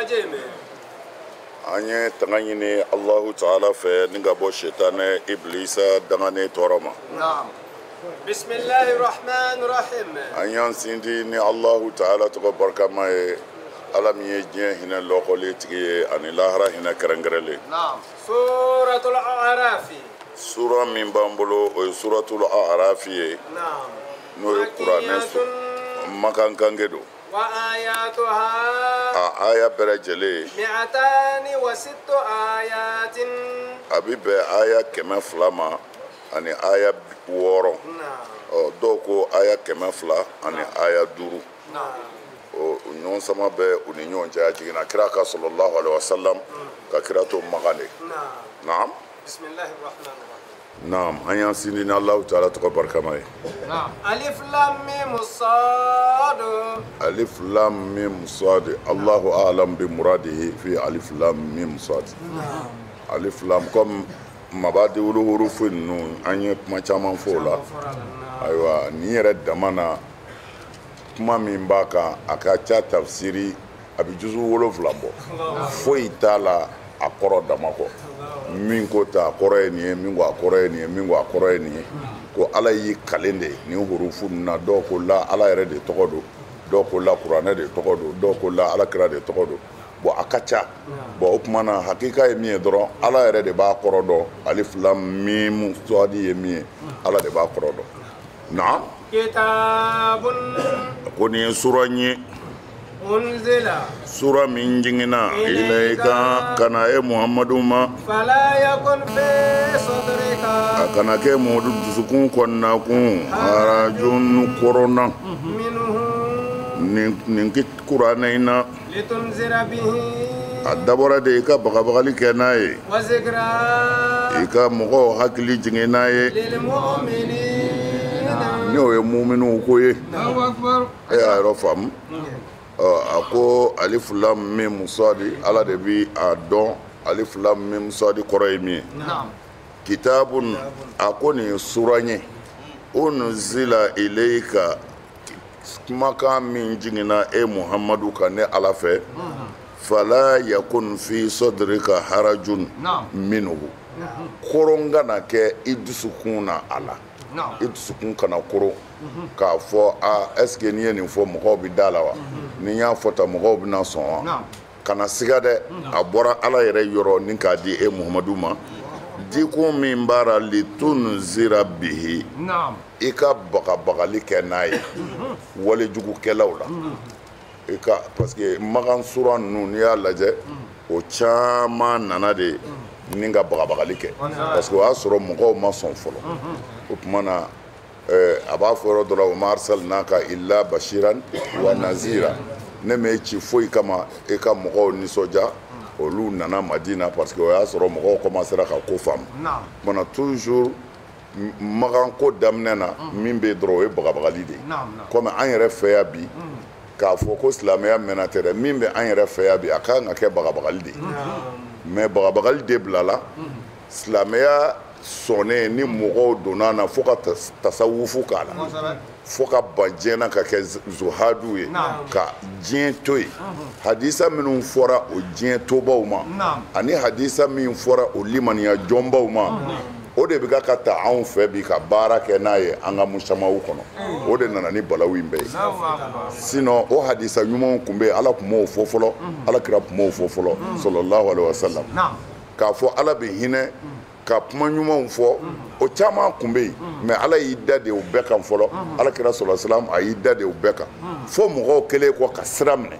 الرجيم Anye tanganyini Allahu Ta'ala fe ninga bo shetane iblisa dangane toroma. نعم بسم الله الرحمن الرحيم Anyan sindi ni Allahu Ta'ala to barka mai alamiye je hina lokole tigi ani lahara hina karangrele. نعم سورة الأعراف Sura min bambulo o suratul a'raf ye نعم no Qur'an makan kangedo. وآياتها Aya berejele 206 آيات abibe aya kema flama ani aya woro. نعم Doko aya kema fla ani aya duru. نعم O nyon sama be uni nyon ja jigina kira ka sallallahu alaihi wasallam ka kira to magale. نعم Naam. بسم الله الرحمن الرحيم Naam. Anya sindi na Allah Ta'ala to barka mai. نعم ألف لام ميم صاد Alif lam mim sad. Allahu a'lam bi muradihi fi alif lam mim sad. Alif lam comme mabadi wulu hurufin nun anye kuma caman fola. Aywa ni yɛrɛ damana kuma min b'a kan a ka ca tafsiri a bɛ juzu 7 bɔ foyi t'a la a kɔrɔ dama kɔ min ko ta a kɔrɔ ye nin ye min ko a kɔrɔ ye nin ye min ko a kɔrɔ ye nin ye ko ala y'i kalen de nin hurufu ninnu na dɔw ko la ala yɛrɛ de tɔgɔ don dɔw ko la kuranɛ de tɔgɔ don dɔw ko la alakira de tɔgɔ don bon a ka ca bon o tuma na hakika ye min ye dɔrɔn ala yɛrɛ de b'a kɔrɔ dɔn alif lam mim sɔadi ye min ye ala de b'a kɔrɔ dɔn naam كتاب ko nin ye sura ye أنزل sura min jigina ilayka kana ye muhamadu ma فلا يكن في صدرك a kana kɛ muhamadu dusukun kɔnɔna kun harajun korona منه nin kuranɛ in na لتنذر به a dabɔra de i ka bagabagali kɛ n'a ye وذكرى i ka mɔgɔw hakili jigin n'a ye للمؤمنين n'o ye muminiw ko ye الله أكبر e y'a yɔrɔ faamu a ko alif lam mim sadi ala de bi a dɔn alif lam mim sadi kɔrɔ ye min ye نعم kitabun a ko nin ye sura ye unzila ilayka kumakan min jiginna e muhamadu kan ne ala fɛ fala yakun fi sadrika harajun نعم minhu koron kana kɛ i dusukun na a la نعم i dusukun kana koron k'a fɔ est-ce que n'i ye nin fɔ mɔgɔw bɛ da la wa ni n y'a fɔ tan mɔgɔw bɛ na sɔn wa نعم kana siga dɛ a bɔra ala yɛrɛ yɔrɔ ni k'a di e muhamadu ma dikun min b'ara litunzira bihi نعم i ka bagabagali kɛ n'a ye walejugukɛlaw la i ka parce que magan sura ninnu n'i y'a lajɛ o caman nana de ni ka bagabagali kɛ parce que o y'a sɔrɔ mɔgɔw ma sɔn fɔlɔ o tuma na a b'a fɔ yɔrɔ dɔ la wa ma arsalnaka illa bashiran wa nazira ne m'e ci foyi kama e ka mɔgɔw nisɔndiya olu nana madina parce que o y'a sɔrɔ mɔgɔw commencera ka ko faamu نعم mana toujours magan ko daminɛ na min bɛ dɔrɔn o ye bagabagali de ye نعم نعم komi an yɛrɛ fɛ yan bi k'a fɔ ko silamɛya mɛnna tɛ dɛ min bɛ an yɛrɛ fɛ yan bi a kan ka kɛ bagabagali de ye mais bagabagali de bilala silamɛya sɔnnen ni mɔgɔw donna na fo ka tasawufu k'a la fo ka ban diɲɛ na ka kɛ zuhadu ye ka diɲɛ to yen hadisa minnu fɔra o diɲɛ tobaw ma ani hadisa min fɔra o limaniya jɔnbaw ma o de bɛ ka ta anw fɛ bi ka baara kɛ n'a ye an ka musamaw kɔnɔ o de nana ni balawu in bɛɛ ye sinon o hadisa ɲumanw tun bɛ yen ala tun m'o fɔ fɔlɔ alakira tun m'o fɔ fɔlɔ sallallahu alaihi wasallam k'a fɔ ala bɛ hinɛ ka kuma ɲumanw fɔ o caman tun bɛ yen mais ala y'i da de o bɛɛ kan fɔlɔ alakira sallallahu alaihi wasallam a y'i da de o bɛɛ kan fo mɔgɔw kɛlen kɔ ka sira minɛ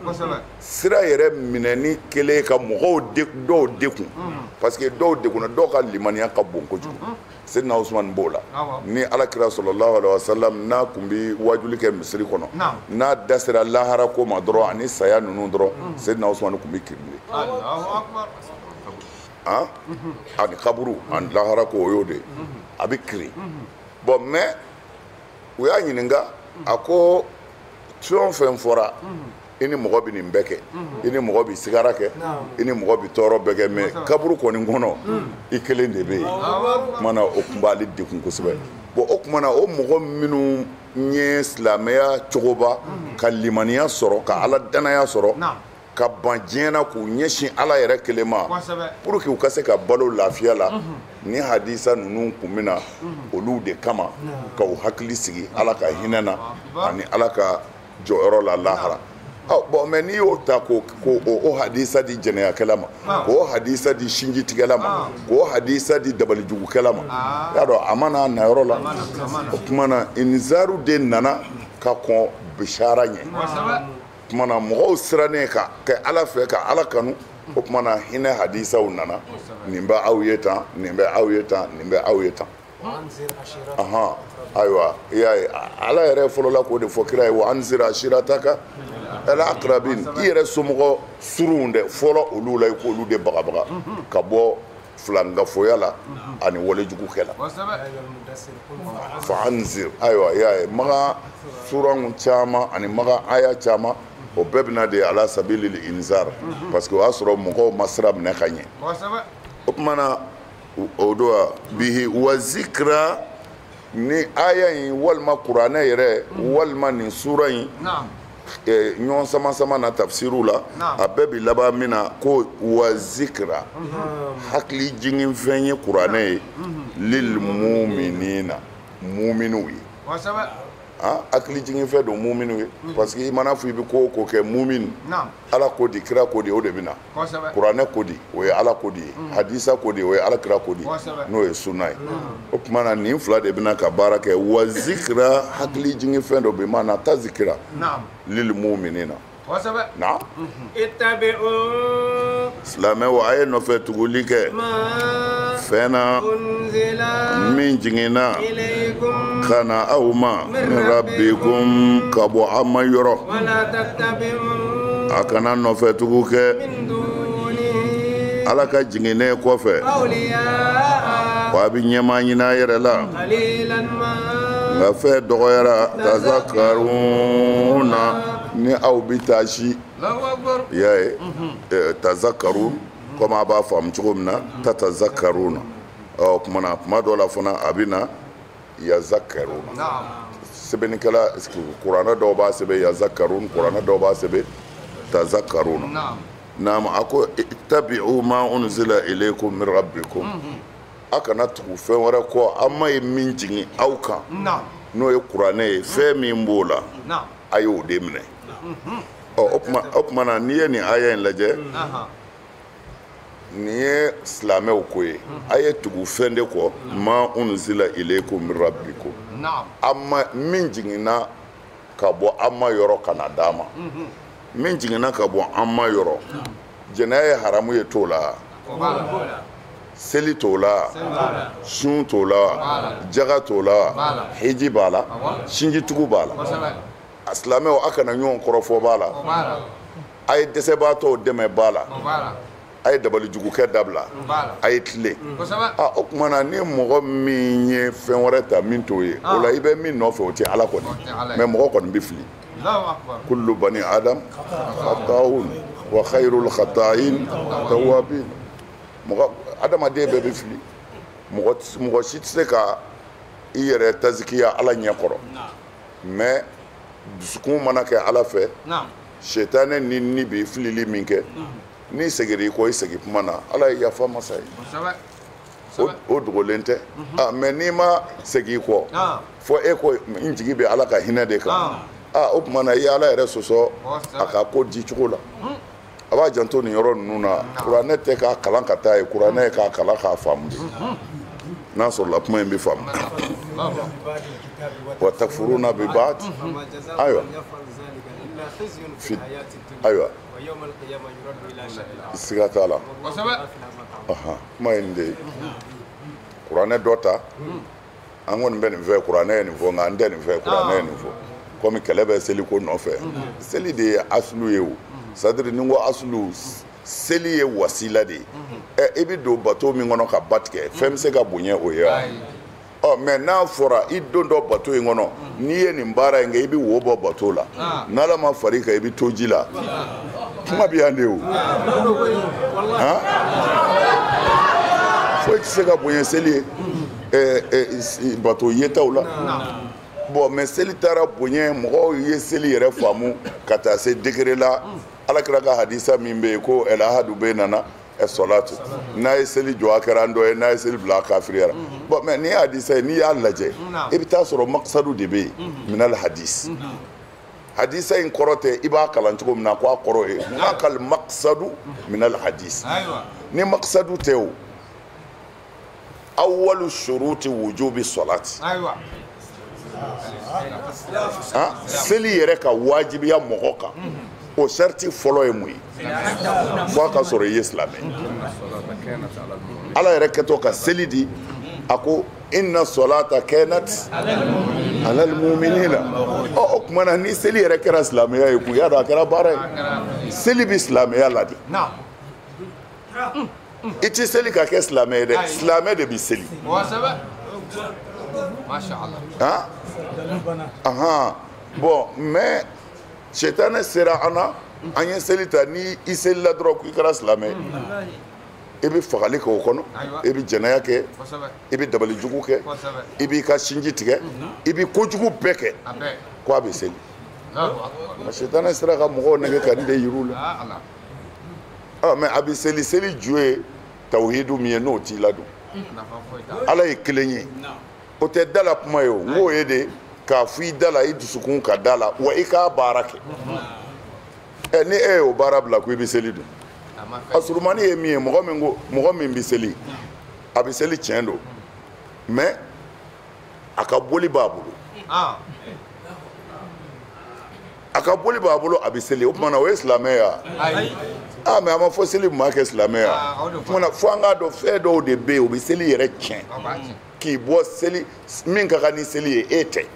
sira yɛrɛ minɛni kɛlen ka mɔgɔw dɔw dekun parce que dɔw degunna dɔw ka limaniya ka bon kojugu Seydina Usman b'o la ni alakira sallallahu alaihi wasallam n'a tun bɛ wajuli kɛ misiri kɔnɔ n'a da sera lahara ko ma dɔrɔn ani saya ninnu dɔrɔn Seydina Usman tun bɛ kirile ani kaburu ani lahara ko o y'o de ye a bɛ kiri bon mais u y'a ɲininka a ko fɛn o fɛn fɔra i ni mɔgɔ bɛ nin bɛɛ kɛ i ni mɔgɔ bɛ sigara kɛ i ni mɔgɔ bɛ tɔɔrɔ bɛɛ kɛ mais kaburu kɔni kɔnɔ i kelen de bɛ yen o tuma na o tun b'ale degun kosɛbɛ bon o tuma na o mɔgɔ minnu ye silamɛya cogoba ka limaniya sɔrɔ ka ala danaya sɔrɔ ka ban diɲɛ na k'u ɲɛsin ala yɛrɛ kelen ma pour que u ka se ka balo lafiya la ni hadisa ninnu kun bɛna olu de kama ka u hakili sigi ala ka hinɛ na ani ala ka jɔyɔrɔ la lahara. Bon mais n'i y'o ta k'o hadisa di jɛnɛyakɛla ma k'o hadisa di sinjitigɛla ma k'o hadisa di dabalijugukɛla ma y'a dɔn a mana na yɔrɔ la o tuma na inzaaru de nana ka kɔn bishara ɲɛ o tuma na mɔgɔw sirannen ka kɛ ala fɛ ka ala kanu o tuma na hinɛ hadisaw nana nin bɛ aw ye tan nin bɛ aw ye tan nin bɛ aw ye tan. Ayiwa i y'a ye ala yɛrɛ fɔlɔ la k'o de fɔ kira ye wa anzir ashirataka al-aqrabin i yɛrɛ somɔgɔ surunw dɛ fɔlɔ olu la i k'olu de bagabaga ka bɔ filangafoya la ani walejugukɛ la. fa anzir ayiwa i y'a ye maga suranw caman ani maga aya caman o bɛɛ bɛna de ala sabilil inzar parce que o y'a sɔrɔ mɔgɔw ma sira minɛ ka ɲɛ o tuma na o don bihi wa zikra ni aya in walima kuranɛ yɛrɛ walima nin sura in ɲɔgɔn sama sama na tafsiru la a bɛɛ bi laban min na ko wa zikra hakili jigin fɛn ye kuranɛ ye lil muminina muminiw ye hakili jigin fɛn don muminiw ye parce que i mana fɔ i bɛ ko o ko kɛ mumin ala ko di kira ko di o de bɛ na kuranɛ ko di o ye ala ko di ye hadisa ko di o ye ala kira ko di n'o ye sunna ye o tuma na nin fila de bɛna ka baara kɛ wa zikra hakili jigin fɛn dɔ bɛ maana ta zikira lil muminina na silamɛw a ye nɔfɛ tuguli kɛ fɛn na min jiginna ka na aw ma min rabbikum ka bɔ aw ma yɔrɔ a kana nɔfɛ tugu kɛ ala ka jiginnen kɔfɛ wa a bɛ ɲɛma ɲini a yɛrɛ la nka fɛn dɔgɔyara tazakaruna ni aw bɛ taa si i y'a ye tazakaru komi a b'a faamu cogo min na tatazakaruna ɔ kumana kuma dɔw la fana a bɛ na yazakaruna sɛbɛnnikɛla kuranɛ dɔw b'a sɛbɛn yazakaruna kuranɛ dɔw b'a sɛbɛn tazakaruna naam a ko ittabi'u ma unzila ilaykum min rabbikum a kana tugu fɛn wɛrɛ kɔ an ma ye min jigin aw kan n'o ye kuranɛ ye fɛn min b'o la a y'o de minɛ o tuma na n'i ye nin aya in lajɛ nin ye silamɛw ko ye a ye tugu fɛn de kɔ ma unzila ilaykum min rabbikum an ma min jiginna ka bɔ an ma yɔrɔ ka na d'a ma min jiginna ka bɔ an ma yɔrɔ jɛnɛya ye haramu ye t'o la seli t'o la sun t'o la jaga t'o la hiji b'a la sinjitugu b'a la a silamɛw a kana ɲɔgɔn kɔrɔfɔ b'a la a ye dɛsɛbaatɔw dɛmɛ b'a la a ye dabalijugukɛ dabila a ye tile o tuma na ni mɔgɔ min ye fɛn wɛrɛ ta min t'o ye o la i bɛ min nɔfɛ o tɛ ala kɔni mɛ mɔgɔ kɔni bɛ fili kullu bani adam khata'un wa khairul khata'in tawwabin mɔgɔ adamaden bɛɛ bɛ fili mɔgɔ si tɛ se ka i yɛrɛ tazikiya ala ɲɛ kɔrɔ mɛ dusukun mana kɛ ala fɛ sɛtanɛ ni bɛ filili min kɛ n'i seginna i kɔ i segin kuma na ala ye yafa masa ye o dogolen tɛ mɛ n'i ma segin i kɔ fɔ e ko n jigi bɛ ala ka hinɛ de kan o tuma na i ye ala yɛrɛ sɔsɔ a ka ko di cogo la a b'a janto nin yɔrɔ ninnu na kuranɛ tɛ k'a kalan ka taa ye kuranɛ ye k'a kalan k'a faamu de n'a sɔrɔla kuma in bɛ faamu wa takfuruna bi ba'd ayiwa ayiwa siga t'a la kuma ye nin de ye kuranɛ dɔ ta an kɔni bɛ nin fɛ kuranɛ ye nin fɔ nka an tɛ nin fɛ kuranɛ ye nin fɔ komi kɛlɛ bɛ seliko nɔfɛ seli de ye asulu ye o sadiri ni ko asulu seli ye wasila de ye i bɛ don bato min kɔnɔ ka ba tigɛ fɛn bɛ se ka bonya o ye wa mɛ n'a fɔra i don dɔ bato in kɔnɔ n'i ye nin baara in kɛ i bɛ wo bɔ bato la n'ala ma far'i kan i bɛ to ji la kuma bɛ yan de o foyi tɛ se ka bonya seli ye bato yetaw la bon mɛ seli taara bonya mɔgɔw ye seli yɛrɛ faamu ka taa se degré la alakira ka hadisa min be ko el ahadu bainana as-salatu n'a ye seli jɔ a kɛra an dɔ ye n'a ye seli bila a kafiriyara bon mais ni hadisa ni y'a lajɛ i bɛ taa sɔrɔ maqsadu de bɛ yen minal hadis hadisa in kɔrɔ tɛ i b'a kalan cogo min na ko a kɔrɔ ye hunakal maqsadu minal hadis ni maqsadu tɛ o awwalu shuruti wujubi salati seli yɛrɛ ka wajibiya mɔgɔ kan o sharti fɔlɔ ye mun ye fo a ka sɔrɔ i ye silamɛ ala yɛrɛ kɛtɔ ka seli di a ko inna salata kanat alal mu'minina o kuma na ni seli yɛrɛ kɛra silamɛya ye kun y'a dɔn a kɛra baara ye seli bɛ silamɛya la de i ti seli ka kɛ silamɛ ye dɛ silamɛ de bɛ seli bon mais shetane sera ana an ye seli ta ni i selila dɔrɔn i kɛra silamɛ i bɛ fagali kɛ o kɔnɔ i bɛ jɛnɛya kɛ i bɛ dabalijugu kɛ i b'i ka sinji tigɛ i bɛ kojugu bɛɛ kɛ ko a bɛ seli shetane sera ka mɔgɔw nɛgɛ ka nin de yir'u la mais a bɛ seli ju ye tawhidu min ye n'o t'i ladon ala ye kelen ye o tɛ dala kuma ye o n k'o ye de k'a fɔ i da la i dusukun ka da la wa i k'a baara kɛ ni e y'o baara bila ko i bɛ seli dun a surumani ye min ye mɔgɔ min bɛ seli a bɛ seli tiɲɛ don mais a ka boli b'a bolo a ka boli b'a bolo a bɛ seli o tuma na o ye silamɛ ye mais a ma fɔ seli maa kɛ silamɛ ye o tuma na fo an k'a dɔn fɛn dɔw de bɛ yen o bɛ seli yɛrɛ tiɲɛ k'i bɔ seli min ka kan ni seli ye e tɛ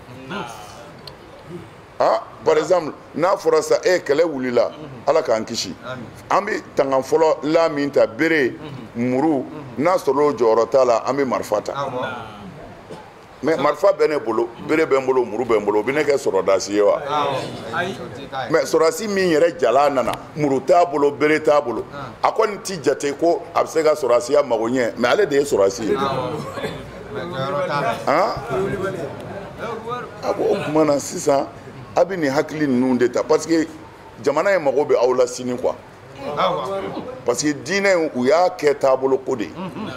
par exemple n'a fɔra sa kɛlɛ wulila ala k'an kisi an bɛ tanga fɔlɔ la min ta bere muru n'a sɔrɔ o jɔyɔrɔ t'a la an bɛ marifa ta mais marifa bɛ ne bolo bere bɛ n bolo muru bɛ n bolo o bɛ ne kɛ sɔrɔdasi ye wa mais sɔrɔdasi min yɛrɛ jala nana muru t'a bolo bere t'a bolo a kɔni ti jate ko a bɛ se ka sɔrɔdasiya mago ɲɛ mais ale de ye sɔrɔdasi ye a ko o tuma na sisan a bɛ nin hakili ninnu de ta parce que jamana ye mago bɛ aw la sini quoi parce que diinɛ in u y'a kɛ taabolo ko de ye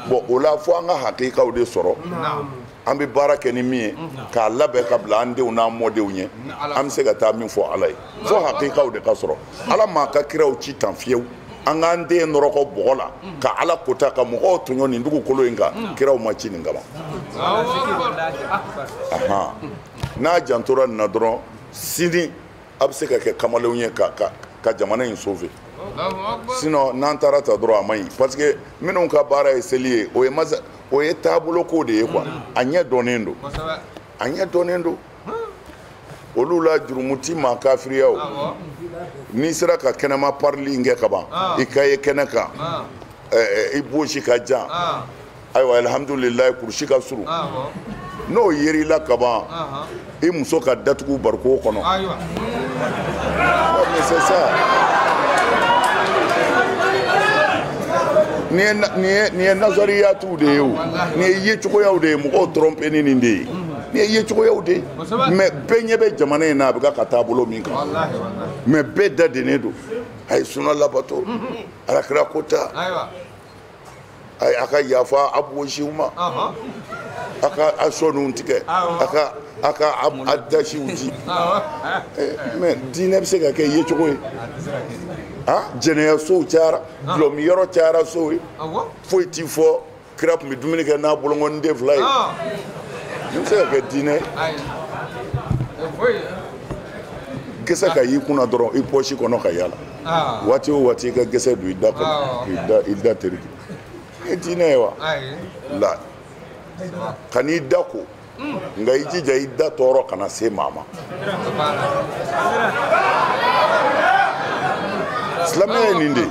bon o la fo an ka hakilikaw de sɔrɔ an bɛ baara kɛ ni min ye k'a labɛn ka bila an denw n'an mɔdenw ɲɛ an bɛ se ka taa min fɔ ala ye fo hakilikaw de ka sɔrɔ ala m'a ka kiraw ci tan fiyewu an k'an den nɔrɔkɔ bɔgɔ la ka ala kota ka mɔgɔw tɔɲɔ nin dugukolo in kan kiraw ma ci nin kama n'a jantora nin na dɔrɔn sini a bɛ se ka kɛ kamalenw ye ka jamana in sauver sinon n'an taara ta dɔrɔn a man ɲi parce que minnu ka baara ye seli ye o ye taabolo ko de ye quoi a ɲɛ dɔnnen don olu la jurumu ti maa kafiriya o n'i sera ka kɛnɛma parili in kɛ ka ban i ka ye kɛnɛ kan i bosi ka jan ayiwa alhamdulilayi kurusi ka surun n'o yer'i la ka ban i muso ka datugu bariko kɔnɔ mais c'est ça nin ye nazariyatu de ye o nin ye yecogoyaw de ye mɔgɔw trompe ni nin de ye nin ye yecogoyaw de ye mais bɛɛ ɲɛ bɛ jamana in na a bɛ ka taabolo min kan mais bɛɛ da dennen don a ye sunna labato alakira kota a ka yafa a bosiw ma a ka a sɔnniw tigɛ a ka a dasiw di mais diinɛ bɛ se ka kɛ yecogo ye jɛnɛyasow cayara dulɔmiyɔrɔ cayara sow ye foyi t'i fɔ kira tun bɛ dumuni kɛ n'a bolokɔni den fila ye nin bɛ se ka kɛ diinɛ gɛsɛ ka y'i kunna dɔrɔn i pɔsi kɔnɔ ka yala waati o waati i ka gɛsɛ don i da kɔnɔ k'i da teriki i ye diinɛ ye wa la ka n'i da ko nka i jija i da tɔɔrɔ kana se maa ma silamɛya ye nin de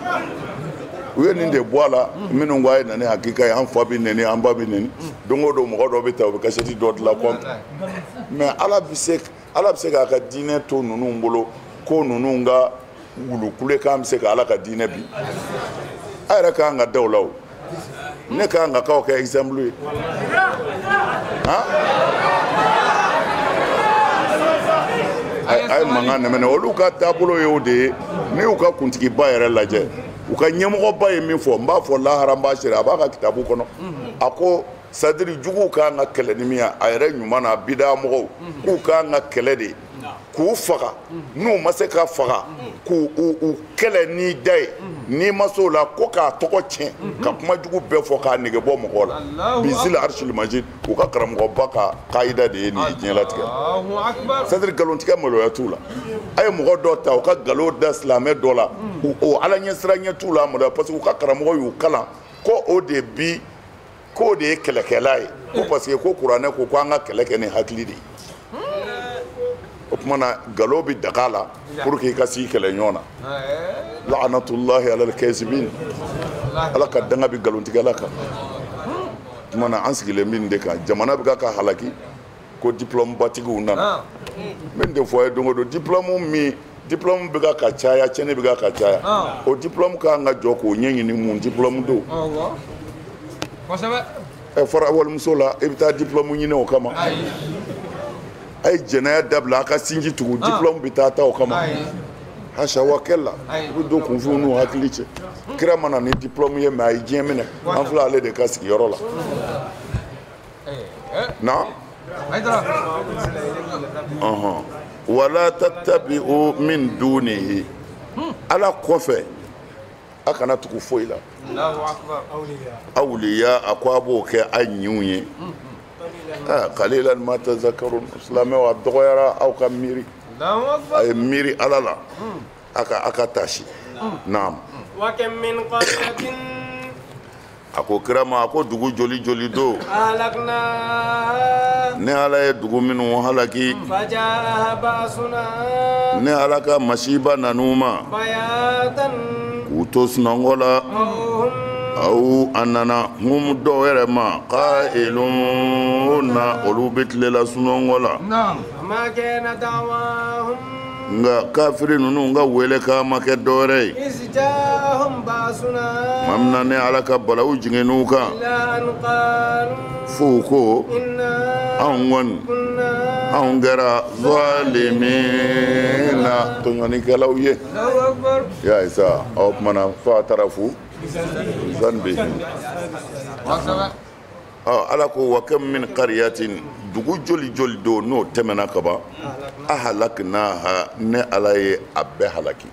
u ye nin de bɔ a la minnu ko a ye na ni hakika ye an fa bɛ nɛni an ba bɛ nɛni don o don mɔgɔ dɔ bɛ ta u bɛ kasɛti dɔ dilan kɔn mais ala bɛ se k'a ka diinɛ to ninnu bolo ko ninnu ka wulu kulekan bɛ se ka ala ka diinɛ bi a yɛrɛ k'an ka da o la o ne k'an ka k'aw kɛ exemple ye ay mangan nɛmɛnɛ olu ka taabolo ye o de ye ni u ka kuntigiba yɛrɛ lajɛ u ka ɲɛmɔgɔba ye min fɔ n b'a fɔ lahara n b'a sera a b'a ka kitabu kɔnɔ a ko sadiri juguw k'an ka kɛlɛ ni min ye a yɛrɛ ɲuman na bidaa mɔgɔw k'u k'an ka kɛlɛ de k'u faga n'u ma se ka faga k'u kɛlɛ n'i da ye n'i ma se o la ko k'a tɔgɔ tiɲɛ ka kuma jugu bɛɛ fɔ k'a nege bɔ mɔgɔw la bizil arshil majid u ka karamɔgɔba ka kaida de ye nin ye diɲɛlatigɛ sadiri nkalontigɛ maloya t'u la a ye mɔgɔ dɔ ta u ka nkalon da silamɛ dɔ la o ala ɲɛsiranya t'u la maloya parce que u ka karamɔgɔ y'u kalan ko o de bi k'o de ye kɛlɛkɛla ye ko parce que ko kuranɛ ko an ka kɛlɛ kɛ ni hakili de ye o tuma na nkalon bɛ daga la pour que i ka s'i kɛlɛ ɲɔgɔn na la'anatullahi alal kazibin ala ka danga bɛ nkalontigɛla kan o tuma na an sigilen bɛ nin de kan jamana bɛ ka halaki ko diplôme batigiw nana n bɛ nin de fɔ a ye don o don diplôme bɛ ka caya tiɲɛni bɛ ka caya o diplôme kan ka jɔ k'o ɲɛɲini mun diplôme don fara walimuso la i bɛ taa diplôme ɲini o kama a ye jɛnɛya dabila a ka sinji tugu diplôme bɛ taa o kama hasha wa kɛla u bɛ don kunfin n'u hakili cɛ kira mana ni diplôme ye mais a ye diɲɛ minɛ an filɛ ale de ka sigiyɔrɔ la na wala tattabi'u min dunihi ala kɔfɛ a kana tugu foyi la awliya a ko a b'o kɛ a ɲinw ye qalilan ma tazakkarun silamɛw a dɔgɔyara aw ka miiri a ye miiri ala la a ka taasi naam wa kam min qaryatin a ko kira ma a ko dugu joli joli do ahlakna ne ala ye dugu minnu halaki fajaaha ba'suna ne ala ka masiba nanu ma bayatan k'u to sunɔgɔ la aw a nana hum dɔw yɛrɛ ma qailuna olu bɛ tilela sunɔgɔ la ma kana da'wahum nga kafiri ninnu ka wele k'a ma kɛ dɔwɛrɛ ye isjahum ba'suna mamina ne ala ka balawu jigin n'u kan ila an qalu f'u ko inna anw kɔni anw kɛra zalimina tɔɲɔnikɛlaw ye ya isa o tumana f'a taara fu zan bɛ yen ala ko wa kam min qaryatin dugu joli joli do n'o tɛmɛna ka ban ahlaknaha ne ala ye a bɛɛ halaki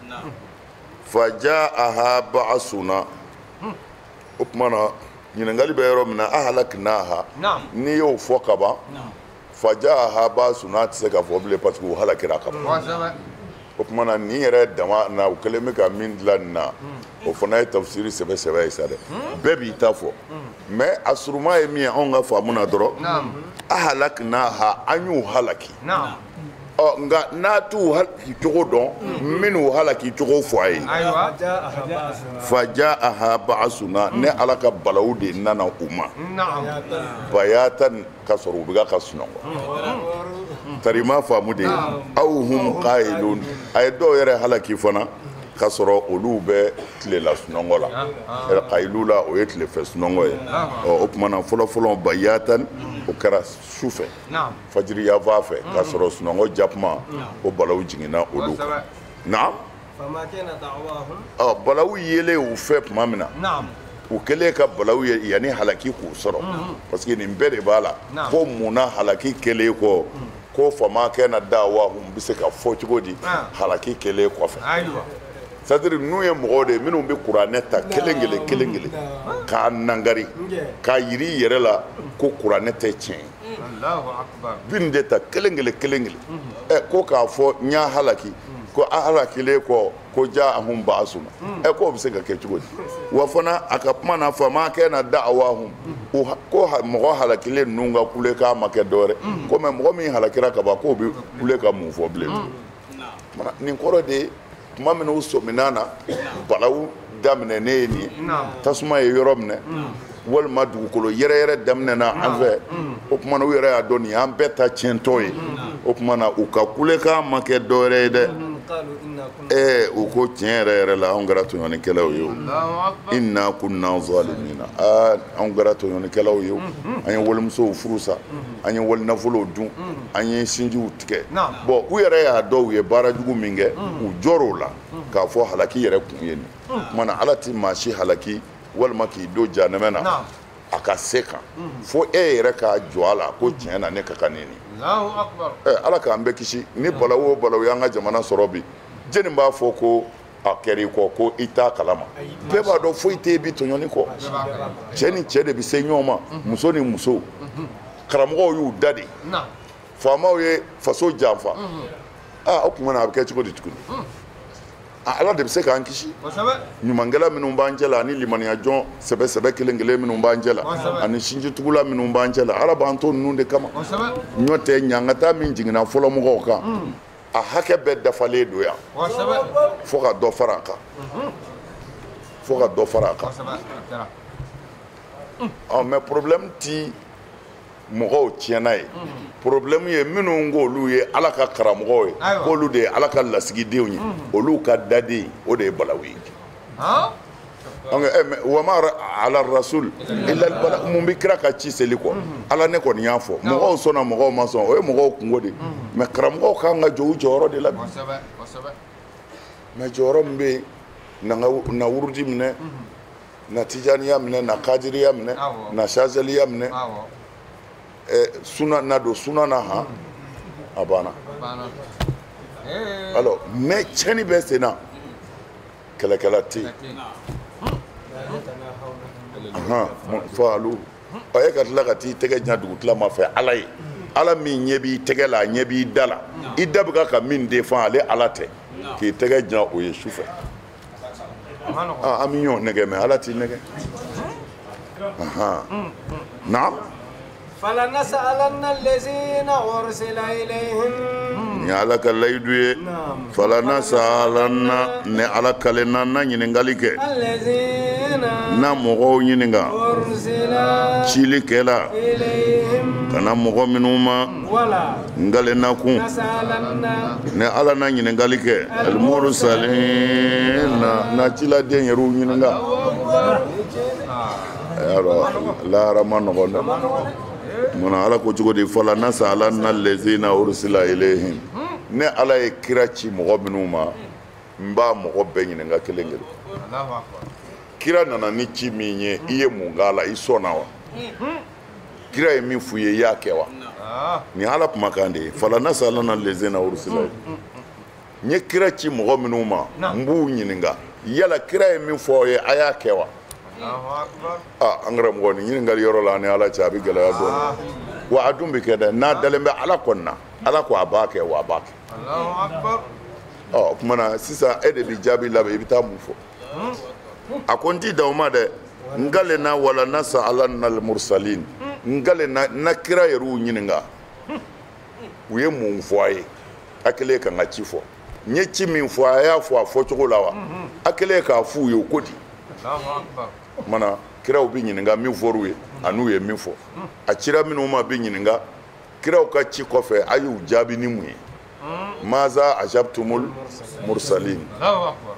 fajaaha ba'suna o tumana ɲininkali bɛ yɔrɔ min na ahlaknaha n'i y'o fɔ ka ban fajaaha ba'suna a tɛ se ka fɔ bilen parce que o halakira ka ban o tumana nin yɛrɛ dama na u kɛlen bɛ ka min dilan nin na o fana ye tafsiri sɛbɛ ye sa dɛ bɛɛ b'i ta fɔ mais a suruma ye min ye anw ka faamu na dɔrɔn ahlaknaha an y'u halaki nka n'a t'u halaki cogo dɔn minnu halaki cogo fɔ a ye fajaaha ba'suna ne ala ka balawu de nana u ma bayatan ka sɔrɔ u bɛ ka sunɔgɔ tarima faamu de aw hum qailun a ye dɔw yɛrɛ halaki fana ka sɔrɔ olu bɛ tilela sunɔgɔ la qailula o ye tilefɛ sunɔgɔ ye o tumana fɔlɔfɔlɔ bayatan o kɛra su fɛ fajiri yafa fɛ ka sɔrɔ sunɔgɔ jakuma o balawu jiginna olu kan naam balawu yelen u fɛ tuma min na u kɛlen ka balawu ye yanni halaki k'u sɔrɔ parce que nin bɛɛ de b'a la ko munna halaki kɛlen kɔ ko fama kɛna da'wahum bɛ se ka fɔ cogo di halaki kɛlen kɔfɛ c'est-à-dire n'u ye mɔgɔw de ye minnu bɛ kuranɛ ta kelen kelen k'a nangari k'a yiri i yɛrɛ la ko kuranɛ tɛ tiɲɛ bi nin de ta kelen ko k'a fɔ n y'a halaki ko a halakilen kɔ ko jaahum ba'suna k'o bɛ se ka kɛ cogo di wa fana a ka kuma na fama kɛna da'wahum ko mɔgɔ halakilen ninnu ka kule k'a ma kɛ dɔwɛrɛ ko mais mɔgɔ min halakira ka ban k'o bɛ kule ka mun fɔ bilen nin kɔrɔ de ye tuma min u sɔminna na balawu daminɛ ne ye nin ye tasuma ye yɔrɔ minɛ walima dugukolo yɛrɛ daminɛna an fɛ o tuma na u yɛrɛ y'a dɔn nin y'an bɛɛ ta tiɲɛtɔ ye o tuma na u ka kulekan ma kɛ dɔwɛrɛ ye dɛ u ko tiɲɛ yɛrɛ yɛrɛ la anw kɛra tɔɲɔnikɛlaw ye o inna kunna zalimina anw kɛra tɔɲɔnikɛlaw ye o an ye walimusow furu sa an ye walinafolow dun an ye sinjiw tigɛ bon u yɛrɛ y'a dɔw ye baara jugu min kɛ u jɔr'o la k'a fɔ halaki yɛrɛ kun ye nin kumana ala ti maa si halaki walima k'i don jahanɛmɛ na a ka se kan fo e yɛrɛ k'a jɔ a la ko tiɲɛ na ne ka kan nin ala k'an bɛɛ kisi ni balawu o balawu y'an ka jamana sɔrɔ bi jeni b'a fɔ ko a kɛr'i kɔ ko i t'a kalama bɛɛ b'a dɔn foyi tɛ bi tɔɲɔni kɔ cɛ ni cɛ de bɛ se ɲɔgɔn ma muso ni muso karamɔgɔw y'u da de faamaw ye faso janfa o tuma na a bɛ kɛ cogo di tuguni ala de bɛ se k'an kisi ɲumankɛla minnu b'an cɛ la ani limaniya jɔn sɛbɛ sɛbɛ kelen kelen minnu b'an cɛ la ani sinjitugula minnu b'an cɛ la ala b'an to ninnu de kama ɲɔ tɛ ɲangata min jiginna fɔlɔ mɔgɔw kan a hakɛ bɛɛ dafalen don yan fo ka dɔ fara a kan fo ka dɔ fara a kan mais problème ti mɔgɔw tiɲɛna ye problème ye minnu k'olu ye ala ka karamɔgɔw ye k'olu de ye ala ka lasigidenw ye olu ka daden o de ye balawu ye wa ma ala rasul illa bala mun bi kira ka ci seli kɔ ala ne kɔni y'a fɔ mɔgɔw sɔnna mɔgɔw ma sɔn o ye mɔgɔw kungo de mais karamɔgɔw kan ka jɔ u jɔyɔrɔ de la mais jɔyɔrɔ min bɛ yen na wurudi minɛ na tijaniya minɛ na kadiriya minɛ na shazaliya minɛ suna na don suna na han a banna alors mais tiɲɛni bɛ sen na kɛlɛkɛla tɛ yen faalu e ka tila ka t'i tɛgɛ jan dugutila ma fɛ ala ye ala min ɲɛ b'i tɛgɛ la a ɲɛ b'i da la i da bɛ ka min défend ale ala tɛ k'i tɛgɛ jan o ye sufɛ an bɛ ɲɔgɔn nɛgɛ mais ala t'i nɛgɛ naam فلنسألن الذين أرسل إليهم يا على كلايدوي فلنسألن ne ala kalena na ɲininkali kɛ na mɔgɔw ɲininka cili kɛla kana mɔgɔ minnu ma ngalena kun ne ala na ɲininkali kɛ al-mursalin na ciladen yɛrɛw ɲininka lahara ma nɔgɔn dɛ muna ala ko cogo di fala nasalanna allazina ursila ilayhim ne ala ye kira ci mɔgɔ minnu ma n b'a mɔgɔ bɛɛ ɲininka kelen kelen kira nana ni ci min ye i ye mun k'a la i sɔnna wa kira ye min f'u ye i y'a kɛ wa nin ala kumakan de ye fala nasalanna allazina ursila n ye kira ci mɔgɔ minnu ma n b'u ɲininka yala kira ye min fɔ aw ye a y'a kɛ wa an karamɔgɔ nin ɲininkali yɔrɔ la ni ala cɛ a bɛ gɛlɛya dɔɔnin wa a dun bɛ kɛ dɛ n'a dalen bɛ ala kɔni na ala ko a b'a kɛ wa a b'a kɛ o tuma na sisan e de bɛ jaabi labɛn i bɛ taa mun fɔ a ko n t'i dan o ma dɛ n gale na wala nasa ala nal mursalin n gale na kira yɛrɛw ɲininka u ye mun fɔ a ye a kɛlen ka n ka ci fɔ n ye ci min fɔ a y'a fɔ a fɔcogo la wa a kɛlen k'a f'u ye o ko di mana kiraw bi ɲininka min fɔr'u ye an'u ye min fɔ a cira minnu ma bi ɲininka kiraw ka ci kɔfɛ a y'u jaabi ni mun ye maza ajabtumul mursalin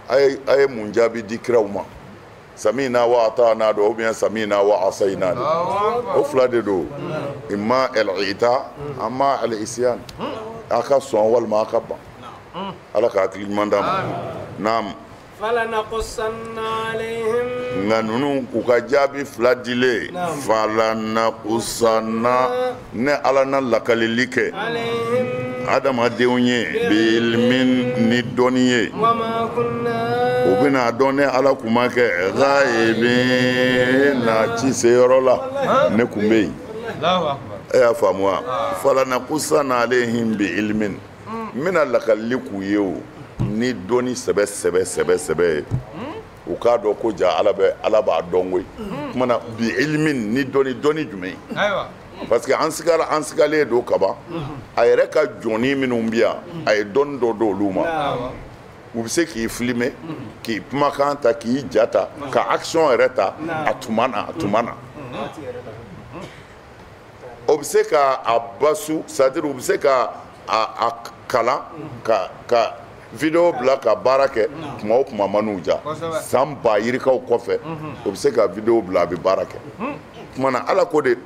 a ye mun jaabi di kiraw ma samina wa ata'na do ou bien samina wa asayna o fila de do imma al-ita amma al-isyan a ka sɔn walima a ka ban ala ka hakili ɲuman d'a ma naam فلنقصن عليهم nka ninnu k'u ka jaabi fila dilen falanakusanna ne ala na lakalili kɛ adamadenw ye bilmin ni dɔnni ye u bɛna dɔn ne ala kun ma kɛ ghaibi na ci se yɔrɔ la ne kun bɛ yen e y'a faamu wa falanakusanna alehim bi ilmin n bɛna lakalili k'u ye o ni dɔnni sɛbɛ ye u k'a dɔn ko ja ala b'a dɔn koyi kumana bi ilmin ni dɔnni jumɛn parce que an sigalen don kaban a yɛrɛ ka jɔnni minnu bɛ yan a ye dɔnni dɔ d'olu ma u bɛ se k'i filmer k'i kumakan ta k'i ja ta ka action yɛrɛ ta a tuma na o bɛ se ka a basu c'est à dire u bɛ se ka a kalan ka vidéo bila ka baara kɛ kuma o kuma man'u ja san ba yirikaw kɔfɛ o bɛ se ka vidéo bila a bɛ baara kɛ kuma na ala ko de